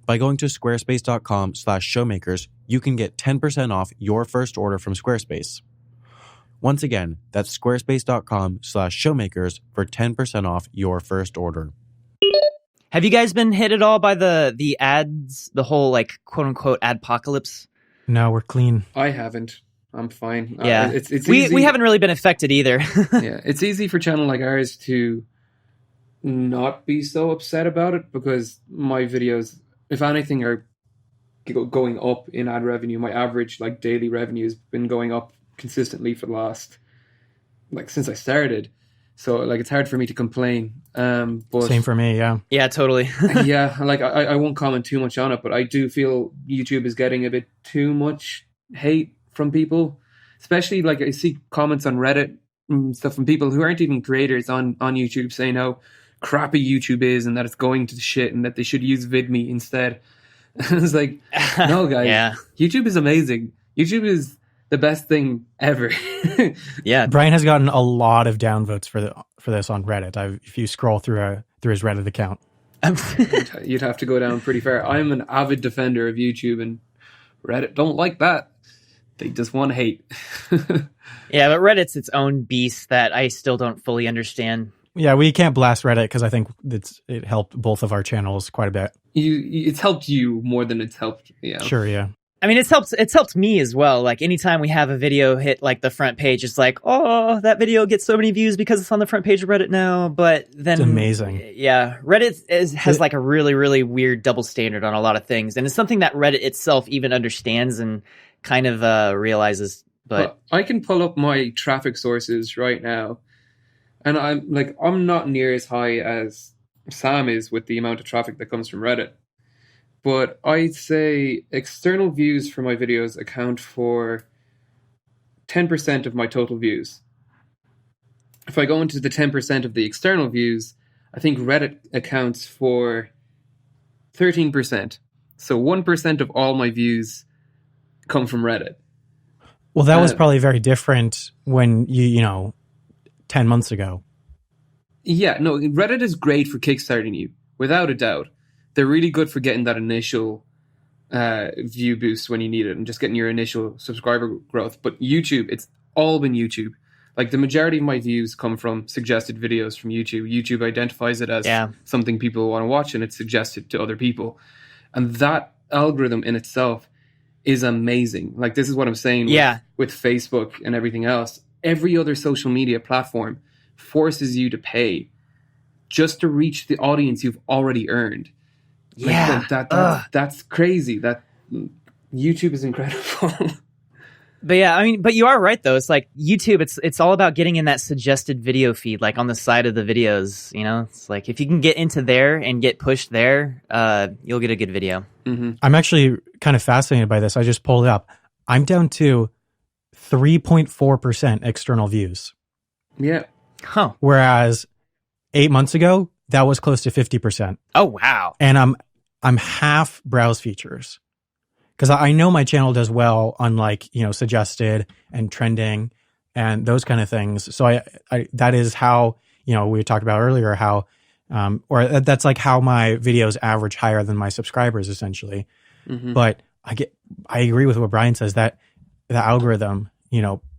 By going to squarespace.com/showmakers, you can get 10% off your first order from Squarespace. Once again, that's squarespace.com/showmakers for 10% off your first order. Have you guys been hit at all by the ads, the whole like quote unquote adpocalypse? No, we're clean. I haven't. I'm fine. Yeah, it's easy. We haven't really been affected either. Yeah, it's easy for a channel like ours to not be so upset about it, because my videos, if anything, are going up in ad revenue. My average like daily revenue has been going up consistently for the last, like, since I started. So like it's hard for me to complain. But Same for me, yeah. Yeah, totally. yeah, like I won't comment too much on it, but I do feel YouTube is getting a bit too much hate from people. Especially like I see comments on Reddit and stuff from people who aren't even creators on YouTube saying how crappy YouTube is and that it's going to shit and that they should use VidMe instead. It's like, no, guys, Yeah. YouTube is amazing. YouTube is the best thing ever. Yeah. Brian has gotten a lot of downvotes for this on Reddit. If you scroll through his Reddit account, You'd have to go down pretty far. I'm an avid defender of YouTube, and Reddit don't like that. They just want hate. Yeah, but Reddit's its own beast that I still don't fully understand. yeah, we can't blast Reddit because I think it helped both of our channels quite a bit. It's helped you more than it's helped. Yeah, Sure, yeah. I mean, it's helped me as well. Like anytime we have a video hit like the front page, it's like, oh, that video gets so many views because it's on the front page of Reddit now. But then It's amazing. Yeah, Reddit has like a really, really weird double standard on a lot of things. And it's something that Reddit itself even understands and kind of realizes. But I can pull up my traffic sources right now, and I'm not near as high as Sam is with the amount of traffic that comes from Reddit. But I'd say external views for my videos account for 10% of my total views. If I go into the 10% of the external views, I think Reddit accounts for 13%. So 1% of all my views come from Reddit. Well, that was probably very different when you 10 months ago. Yeah, no, Reddit is great for kickstarting you, without a doubt. They're really good for getting that initial view boost when you need it and just getting your initial subscriber growth. But YouTube, it's all been YouTube. Like the majority of my views come from suggested videos from YouTube. YouTube identifies it as something people want to watch and it's suggested to other people. And that algorithm in itself is amazing. Like this is what I'm saying with Facebook and everything else. Every other social media platform forces you to pay just to reach the audience you've already earned. That's crazy. That YouTube is incredible. But yeah, I mean, but you are right though. It's like YouTube. It's all about getting in that suggested video feed, like on the side of the videos. It's like if you can get into there and get pushed there, you'll get a good video. Mm-hmm. I'm actually kind of fascinated by this. I just pulled it up. I'm down to 3.4% external views. Yeah. Huh. Whereas 8 months ago, that was close to 50%. Oh wow. And I'm half browse features. Because I know my channel does well on like, suggested and trending and those kind of things. So I that is how, we talked about earlier how, or that's like how my videos average higher than my subscribers essentially. Mm-hmm. But I agree with what Brian says that the algorithm,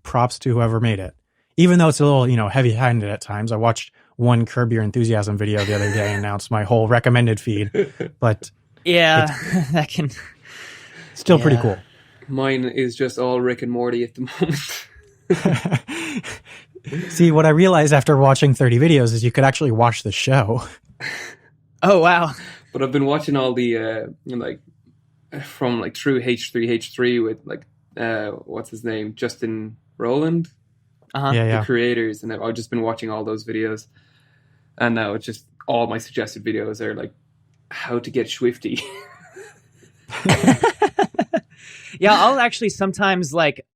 props to whoever made it. Even though it's a little, heavy handed at times. I watched one Curb Your Enthusiasm video the other day and announced my whole recommended feed. But yeah, that can... Still pretty cool. Mine is just all Rick and Morty at the moment. See, what I realized after watching 30 videos is you could actually watch the show. Oh, wow. But I've been watching all the, from like through H3H3 with like, what's his name? Justin Rowland? Uh-huh. Yeah. The creators. And I've just been watching all those videos. And now it's just all my suggested videos are like how to get Swifty. Yeah, I'll actually sometimes like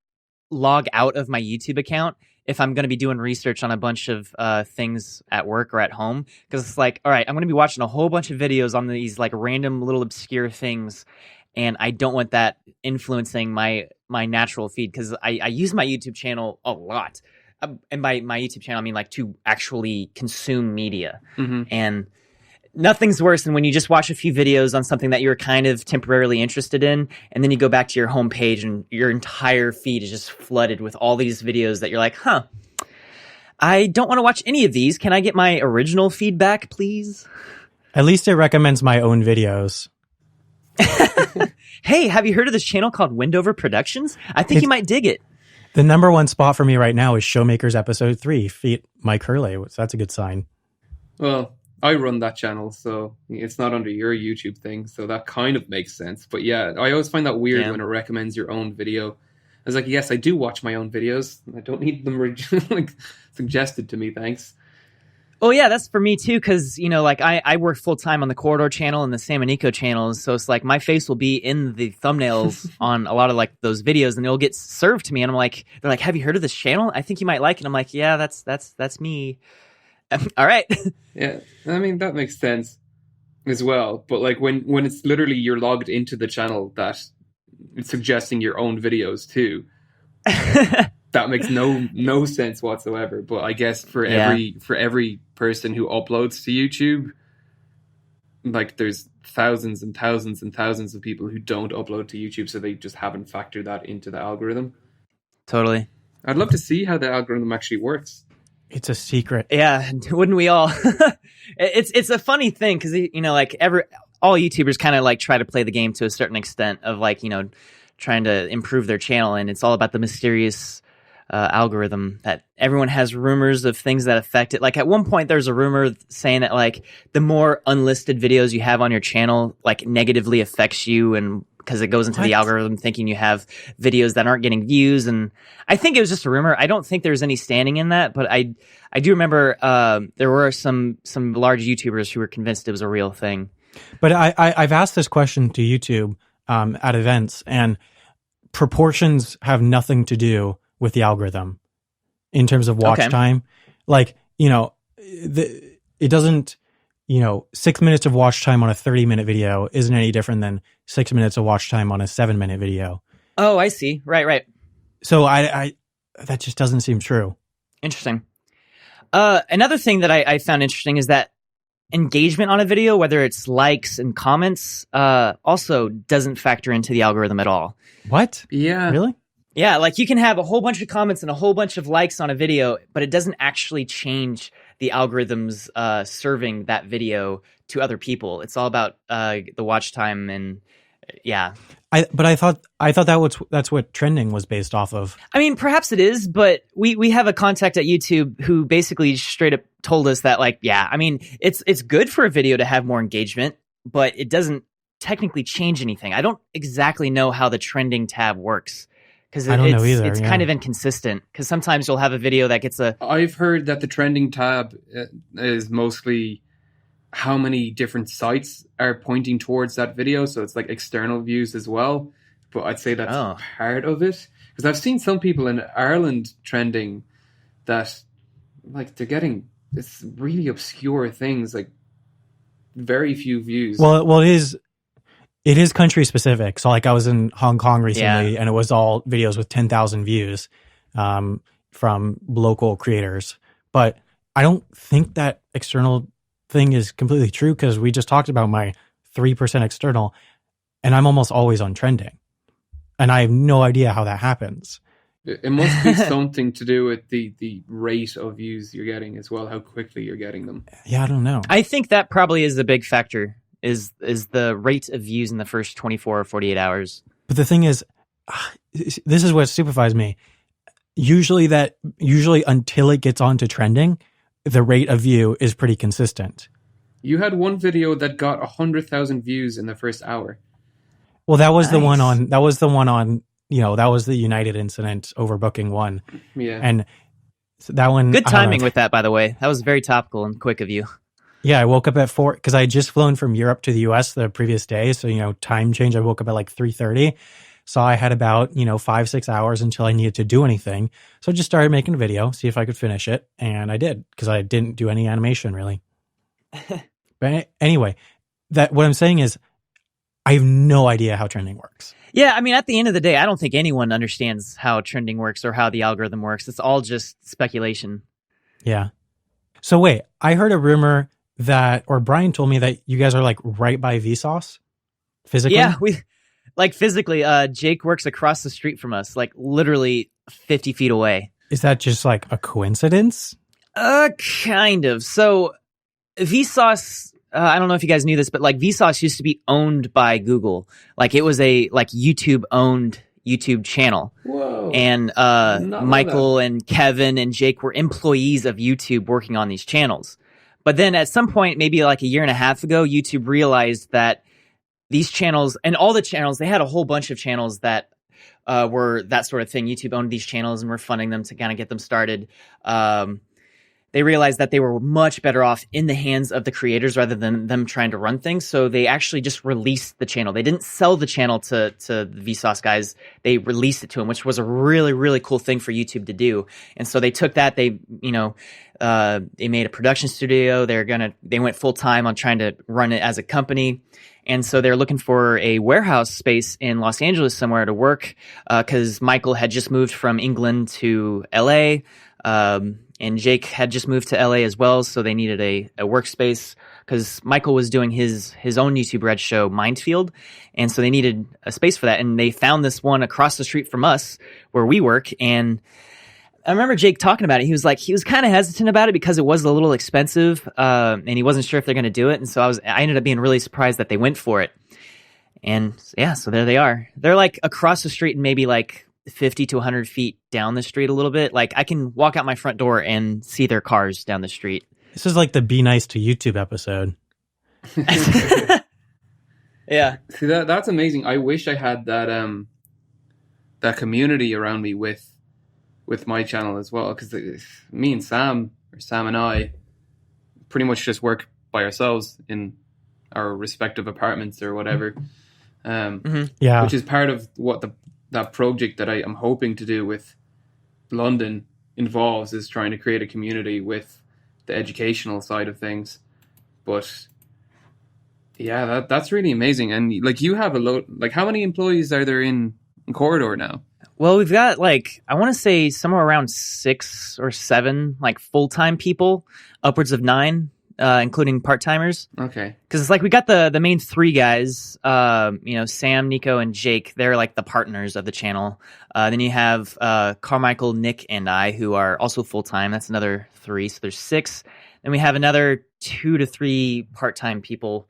log out of my YouTube account if I'm going to be doing research on a bunch of things at work or at home, because it's like, all right, I'm going to be watching a whole bunch of videos on these like random little obscure things, and I don't want that influencing my natural feed, because I use my YouTube channel a lot, and by my YouTube channel I mean like to actually consume media. Mm-hmm. And nothing's worse than when you just watch a few videos on something that you're kind of temporarily interested in, and then you go back to your home page and your entire feed is just flooded with all these videos that you're like, I don't want to watch any of these. Can I get my original feedback, please? At least it recommends my own videos. Hey, have you heard of this channel called Wendover Productions? I think you might dig it. The number one spot for me right now is Showmakers episode 3, feat Mike Hurley. So that's a good sign. Well, I run that channel, so it's not under your YouTube thing, so that kind of makes sense. But yeah, I always find that weird when it recommends your own video. I was like, yes, I do watch my own videos. I don't need them like suggested to me, thanks. Oh yeah, that's for me too, because like I work full time on the Corridor channel and the Sam and Nico channels, so it's like my face will be in the thumbnails on a lot of like those videos, and they'll get served to me, and I'm like, they're like, have you heard of this channel? I think you might like it. And I'm like, yeah, that's me. All right. Yeah, I mean that makes sense as well. But like when it's literally you're logged into the channel that it's suggesting your own videos too. That makes no sense whatsoever. But I guess for every person who uploads to YouTube, like there's thousands and thousands and thousands of people who don't upload to YouTube, so they just haven't factored that into the algorithm. Totally. I'd love to see how the algorithm actually works. It's a secret. Yeah, wouldn't we all? It's a funny thing because like all YouTubers kind of like try to play the game to a certain extent of like trying to improve their channel, and it's all about the mysterious algorithm that everyone has rumors of things that affect it. Like at one point there's a rumor saying that like the more unlisted videos you have on your channel like negatively affects you, and because it goes into the algorithm thinking you have videos that aren't getting views. And I think it was just a rumor. I don't think there's any standing in that, but I do remember there were some large YouTubers who were convinced it was a real thing. But I've asked this question to YouTube at events, and proportions have nothing to do with the algorithm in terms of watch time. Like, it doesn't, 6 minutes of watch time on a 30-minute video isn't any different than 6 minutes of watch time on a 7-minute video. Oh, I see. Right. So I that just doesn't seem true. Interesting. Another thing that I found interesting is that engagement on a video, whether it's likes and comments, also doesn't factor into the algorithm at all. What? Yeah. Really? Yeah, like you can have a whole bunch of comments and a whole bunch of likes on a video, but it doesn't actually change the algorithms serving that video to other people. It's all about the watch time, and yeah. But I thought that's what trending was based off of. I mean, perhaps it is, but we have a contact at YouTube who basically straight up told us that like, yeah, I mean, it's good for a video to have more engagement, but it doesn't technically change anything. I don't exactly know how the trending tab works. Because I don't know either. It's kind of inconsistent. Because sometimes you'll have a video that gets I've heard that the trending tab is mostly how many different sites are pointing towards that video. So it's like external views as well. But I'd say that's part of it. Because I've seen some people in Ireland trending that like they're getting it's really obscure things, like very few views. Well, it is country specific. So like I was in Hong Kong recently and it was all videos with 10,000 views from local creators. But I don't think that external thing is completely true because we just talked about my 3% external and I'm almost always on trending. And I have no idea how that happens. It must be something to do with the rate of views you're getting as well, how quickly you're getting them. Yeah, I don't know. I think that probably is the big factor. Is the rate of views in the first 24 or 48 hours. But the thing is, this is what stupefies me. Usually until it gets onto trending, the rate of view is pretty consistent. You had one video that got 100,000 views in the first hour. Well, that was the one on, that was the United incident overbooking one. Yeah. And that one. Good timing with that, by the way. That was very topical and quick of you. Yeah, I woke up at 4 because I had just flown from Europe to the US the previous day. So, time change, I woke up at like 3:30. So I had about, 5-6 hours until I needed to do anything. So I just started making a video, see if I could finish it. And I did because I didn't do any animation really. But anyway, what I'm saying is I have no idea how trending works. Yeah, I mean, at the end of the day, I don't think anyone understands how trending works or how the algorithm works. It's all just speculation. Yeah. So wait, I heard a rumor or Brian told me that you guys are like right by Vsauce physically. Yeah, physically, Jake works across the street from us, like literally 50 feet away. Is that just like a coincidence? Kind of. So Vsauce, I don't know if you guys knew this, but like Vsauce used to be owned by Google. Like it was a like YouTube owned YouTube channel. Whoa. And Michael and Kevin and Jake were employees of YouTube working on these channels. But then at some point, maybe like a year and a half ago, YouTube realized that these channels and all the channels, they had a whole bunch of channels that were that sort of thing. YouTube owned these channels and were funding them to kind of get them started. They realized that they were much better off in the hands of the creators rather than them trying to run things. So they actually just released the channel. They didn't sell the channel to the Vsauce guys. They released it to them, which was a really, really cool thing for YouTube to do. And so they took that, they made a production studio. They went full time on trying to run it as a company. And so they're looking for a warehouse space in Los Angeles somewhere to work, because Michael had just moved from England to LA. And Jake had just moved to LA as well, so they needed a workspace because Michael was doing his own YouTube Red show, Mindfield, and so they needed a space for that. And they found this one across the street from us where we work. And I remember Jake talking about it. He was kind of hesitant about it because it was a little expensive, and he wasn't sure if they're going to do it. And so I ended up being really surprised that they went for it. And yeah, so there they are. They're like across the street and maybe like 50 to 100 feet down the street a little bit. Like I can walk out my front door and see their cars down the street. This is like the Be Nice to YouTube episode. Yeah. See, that's amazing. I wish I had that community around me with my channel as well, because me and Sam and I pretty much just work by ourselves in our respective apartments or whatever. Yeah. Which is part of what that project that I am hoping to do with London involves, is trying to create a community with the educational side of things. But yeah, that's really amazing. And like you have how many employees are there in Corridor now? Well, we've got I want to say somewhere around 6 or 7 full-time people, upwards of 9, including part-timers. Okay. Because it's we got the main 3 guys, Sam, Nico, and Jake. They're the partners of the channel. Then you have Carmichael, Nick, and I, who are also full-time. That's another 3, so there's 6. Then we have another 2 to 3 part-time people.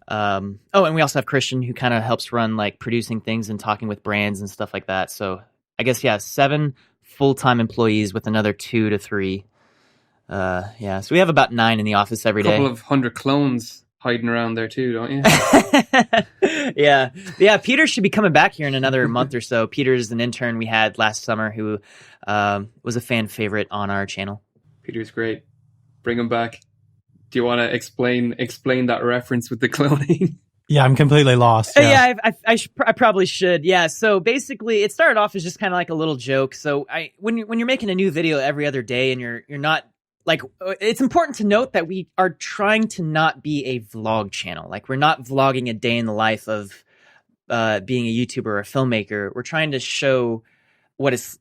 And we also have Christian, who kind of helps run producing things and talking with brands and stuff like that. So I guess 7 full-time employees with another 2 to 3. So we have about 9 in the office every day. A couple of 100 clones hiding around there too, don't you? Yeah. Peter should be coming back here in another month or so. Peter's an intern we had last summer who was a fan favorite on our channel. Peter's great. Bring him back. Do you want to explain that reference with the cloning? Yeah, I'm completely lost. Yeah, I probably should. Yeah, so basically, it started off as just kind of like a little joke. So when you're making a new video every other day, and you're not it's important to note that we are trying to not be a vlog channel. We're not vlogging a day in the life of being a YouTuber or a filmmaker. We're trying to show what it's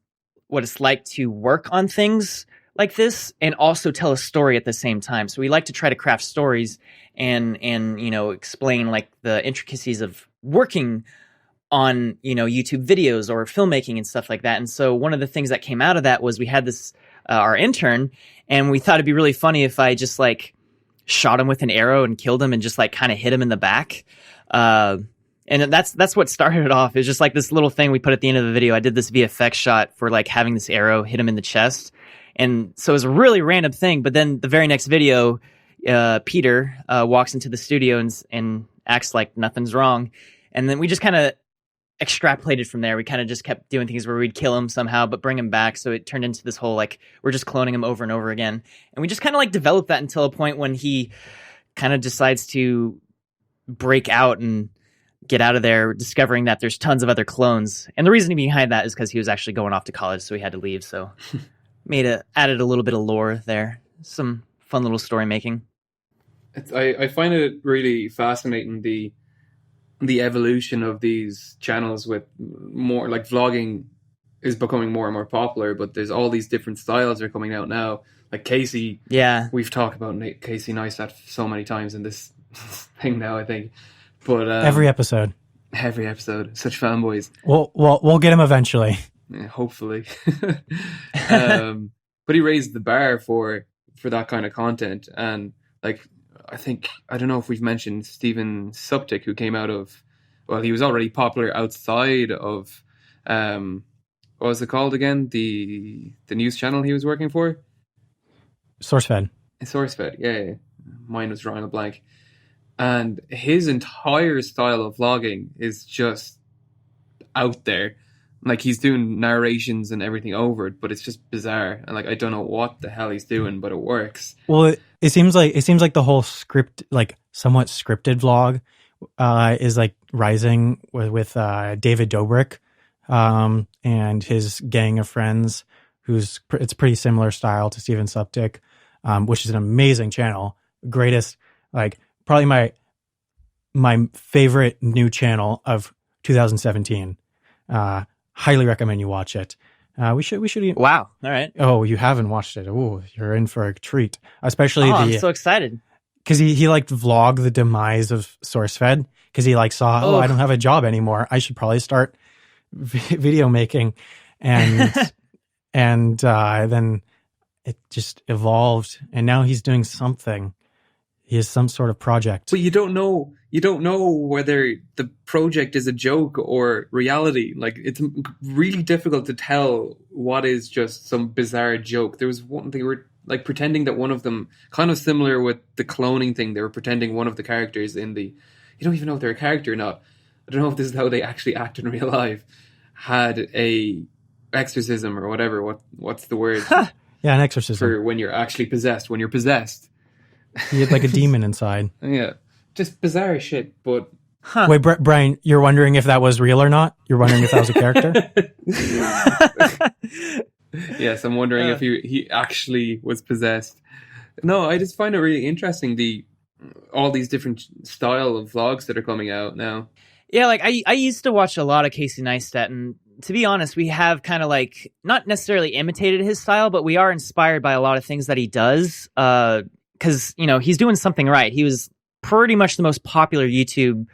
like to work on things like this and also tell a story at the same time. So we like to try to craft stories and explain the intricacies of working on YouTube videos or filmmaking and stuff like that. And so one of the things that came out of that was we had this our intern, and we thought it'd be really funny if I just shot him with an arrow and killed him and just kind of hit him in the back. And that's what started it off. It was just this little thing we put at the end of the video. I did this VFX shot for having this arrow hit him in the chest. And so it was a really random thing. But then the very next video, Peter walks into the studio and acts like nothing's wrong. And then we just kind of extrapolated from there. We kind of just kept doing things where we'd kill him somehow, but bring him back. So it turned into this whole, we're just cloning him over and over again. And we just kind of developed that until a point when he kind of decides to break out and get out of there, discovering that there's tons of other clones. And the reason behind that is because he was actually going off to college, so he had to leave. So added a little bit of lore there. Some fun little story making. I find it really fascinating, the evolution of these channels, with more vlogging is becoming more and more popular, but there's all these different styles that are coming out now. Casey, we've talked about Casey Neistat so many times in this thing now, I think. But every episode, such fanboys. We'll get him eventually. Yeah, hopefully. But he raised the bar for that kind of content, and I don't know if we've mentioned Steven Suptic, who came out of, he was already popular outside of, what was it called again? The news channel he was working for? SourceFed, yeah. Mine was drawing a blank. And his entire style of vlogging is just out there. Like, he's doing narrations and everything over it, but it's just bizarre. And like, I don't know what the hell he's doing, but it works. Well, it seems like the whole script, like somewhat scripted vlog, is like rising with David Dobrik, and his gang of friends, it's pretty similar style to Steven Suptic, which is an amazing channel. Greatest, like probably my favorite new channel of 2017. Highly recommend you watch it. We should. Wow. All right. Oh, you haven't watched it. Oh, you're in for a treat. Especially I'm so excited. because he liked vlog the demise of SourceFed, because he like saw, I don't have a job anymore. I should probably start video making, and then it just evolved, and now he's doing something. He has some sort of project. But you don't know whether the project is a joke or reality. Like, it's really difficult to tell what is just some bizarre joke. There was one, they were like pretending that one of them, kind of similar with the cloning thing, they were pretending one of the characters you don't even know if they're a character or not. I don't know if this is how they actually act in real life, had a exorcism or whatever. What's the word? Yeah, an exorcism. For when you're actually possessed, when you're possessed. He had like a demon inside. Yeah. Just bizarre shit, but... Wait, Brian, you're wondering if that was real or not? You're wondering if that was a character? Yes, I'm wondering if he actually was possessed. No, I just find it really interesting, all these different style of vlogs that are coming out now. Yeah, like I used to watch a lot of Casey Neistat, and to be honest, we have kind of like not necessarily imitated his style, but we are inspired by a lot of things that he does. Because, he's doing something right. He was pretty much the most popular YouTuber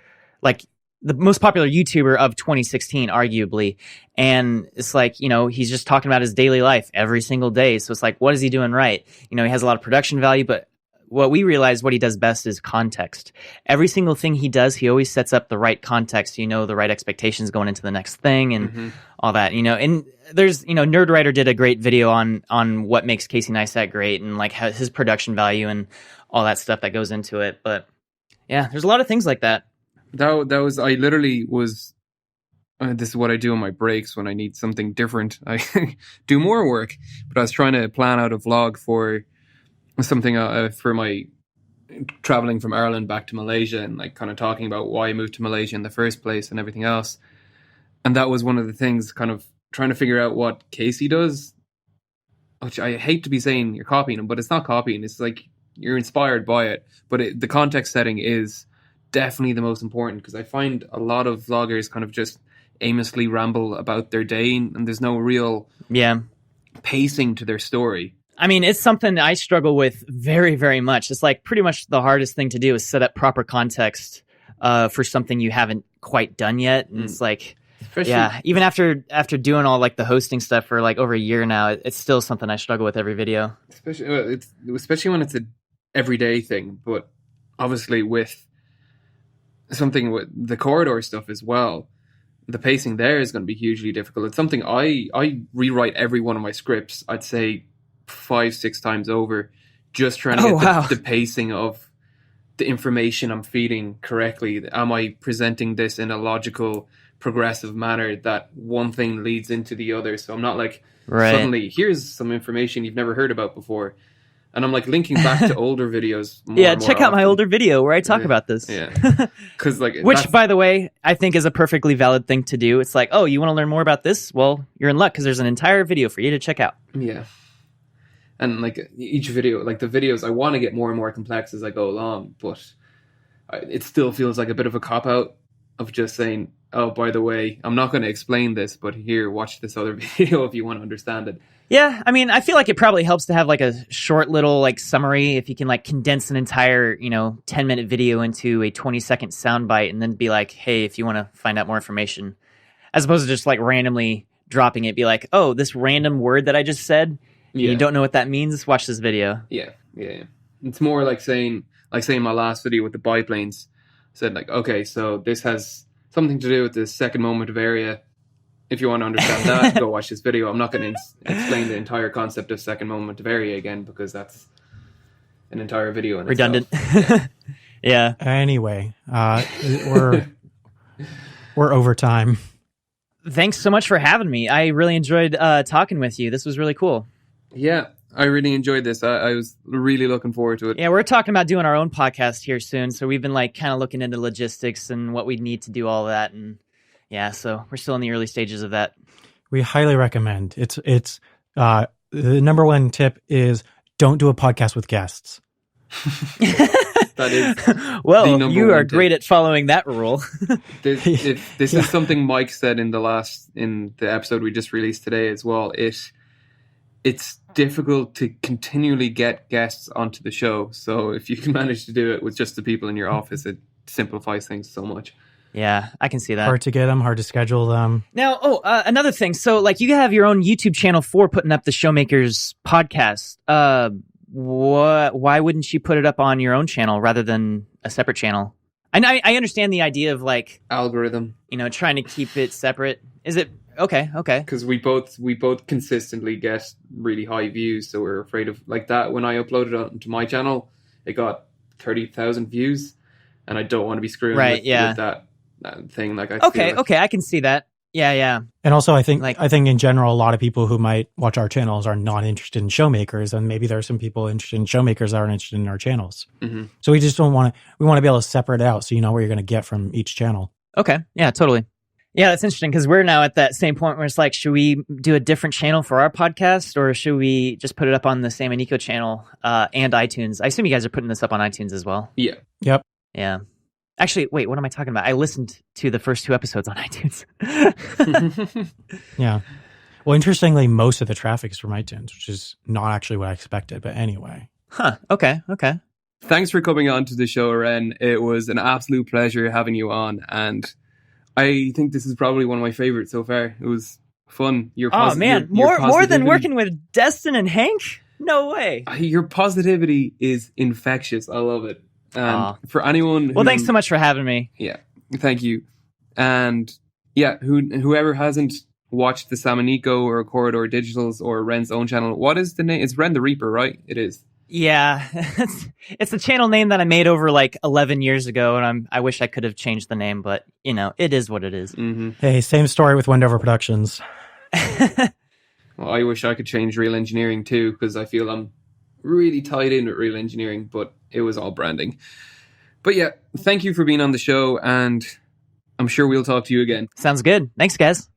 of 2016, arguably. And it's like, he's just talking about his daily life every single day. So it's like, what is he doing right? He has a lot of production value, but what we realize what he does best is context. Every single thing he does, he always sets up the right context, the right expectations going into the next thing and all that, and there's, Nerdwriter did a great video on what makes Casey Neistat great and like his production value and all that stuff that goes into it. But yeah, there's a lot of things like that. That was, I literally was, this is what I do on my breaks when I need something different. I do more work, but I was trying to plan out a vlog for something for my traveling from Ireland back to Malaysia, and like kind of talking about why I moved to Malaysia in the first place and everything else. And that was one of the things, kind of trying to figure out what Casey does, which I hate to be saying you're copying him, but it's not copying. It's like you're inspired by it. But the context setting is definitely the most important, because I find a lot of vloggers kind of just aimlessly ramble about their day, and there's no real pacing to their story. I mean, it's something I struggle with very, very much. It's like pretty much the hardest thing to do is set up proper context for something you haven't quite done yet. And it's like, even after doing all like the hosting stuff for like over a year now, it's still something I struggle with every video. Especially when it's an everyday thing, but obviously with something with the corridor stuff as well, the pacing there is going to be hugely difficult. It's something I rewrite every one of my scripts, I'd say 5-6 times over, just trying to get the pacing of the information I'm feeding correctly. Am I presenting this in a logical, progressive manner that one thing leads into the other? So I'm not like, suddenly, here's some information you've never heard about before. And I'm like linking back to older videos. Check out my older video where I talk about this. Yeah. Which, by the way, I think is a perfectly valid thing to do. It's like, you want to learn more about this? Well, you're in luck, because there's an entire video for you to check out. Yeah. And like each video, like the videos, I want to get more and more complex as I go along, but it still feels like a bit of a cop-out of just saying, oh, by the way, I'm not going to explain this, but here, watch this other video if you want to understand it. Yeah, I mean, I feel like it probably helps to have like a short little like summary, if you can like condense an entire, 10-minute video into a 20-second soundbite, and then be like, hey, if you want to find out more information, as opposed to just like randomly dropping it, be like, oh, this random word that I just said, you don't know what that means, watch this video. Yeah. It's more like saying my last video with the biplanes, said like, okay, so this has something to do with the second moment of area. If you want to understand that, go watch this video. I'm not going to explain the entire concept of second moment of area again, because that's an entire video in Redundant. itself. Yeah. Anyway, we're over time. Thanks so much for having me. I really enjoyed talking with you. This was really cool. Yeah, I really enjoyed this. I was really looking forward to it. Yeah, we're talking about doing our own podcast here soon. So we've been like kind of looking into logistics and what we need to do all of that. And yeah, so we're still in the early stages of that. We highly recommend. It's the number one tip is don't do a podcast with guests. That is well, you are great at following that rule. This is something Mike said in the episode we just released today as well. It's difficult to continually get guests onto the show. So if you can manage to do it with just the people in your office, it simplifies things so much. Yeah, I can see that. Hard to get them, hard to schedule them. Now, another thing. So, like, you have your own YouTube channel for putting up the Showmakers podcast. Why wouldn't you put it up on your own channel rather than a separate channel? I understand the idea of like algorithm, trying to keep it separate. Is it okay? Because we both consistently get really high views, so we're afraid of like that. When I uploaded it onto my channel, it got 30,000 views, and I don't want to be screwing with that thing. Like, okay, I can see that. Yeah. And also, I think in general, a lot of people who might watch our channels are not interested in Showmakers, and maybe there are some people interested in Showmakers that aren't interested in our channels. Mm-hmm. So we just don't want to. We want to be able to separate it out so you know what you're going to get from each channel. Okay. Yeah. Totally. Yeah, that's interesting because we're now at that same point where it's like, should we do a different channel for our podcast, or should we just put it up on the Sam and Nico channel and iTunes? I assume you guys are putting this up on iTunes as well. Yeah. Yep. Yeah. Actually, wait, what am I talking about? I listened to the first 2 episodes on iTunes. Yeah. Well, interestingly, most of the traffic is from iTunes, which is not actually what I expected. But anyway. Huh. Okay. Thanks for coming on to the show, Wren. It was an absolute pleasure having you on, and I think this is probably one of my favorites so far. It was fun. More than working with Destin and Hank? No way. Your positivity is infectious. I love it. And for anyone thanks so much for having me. Yeah, thank you. And yeah, whoever hasn't watched the Sam and Nico or Corridor Digitals or Wren's own channel, what is the name? It's Wren the Reaper, right? It is. Yeah, it's a channel name that I made over like 11 years ago, and I wish I could have changed the name, but it is what it is. Mm-hmm. Hey, same story with Wendover Productions. Well, I wish I could change Real Engineering too, because I feel I'm really tied in with Real Engineering, but it was all branding. But yeah, thank you for being on the show, and I'm sure we'll talk to you again. Sounds good. Thanks, guys.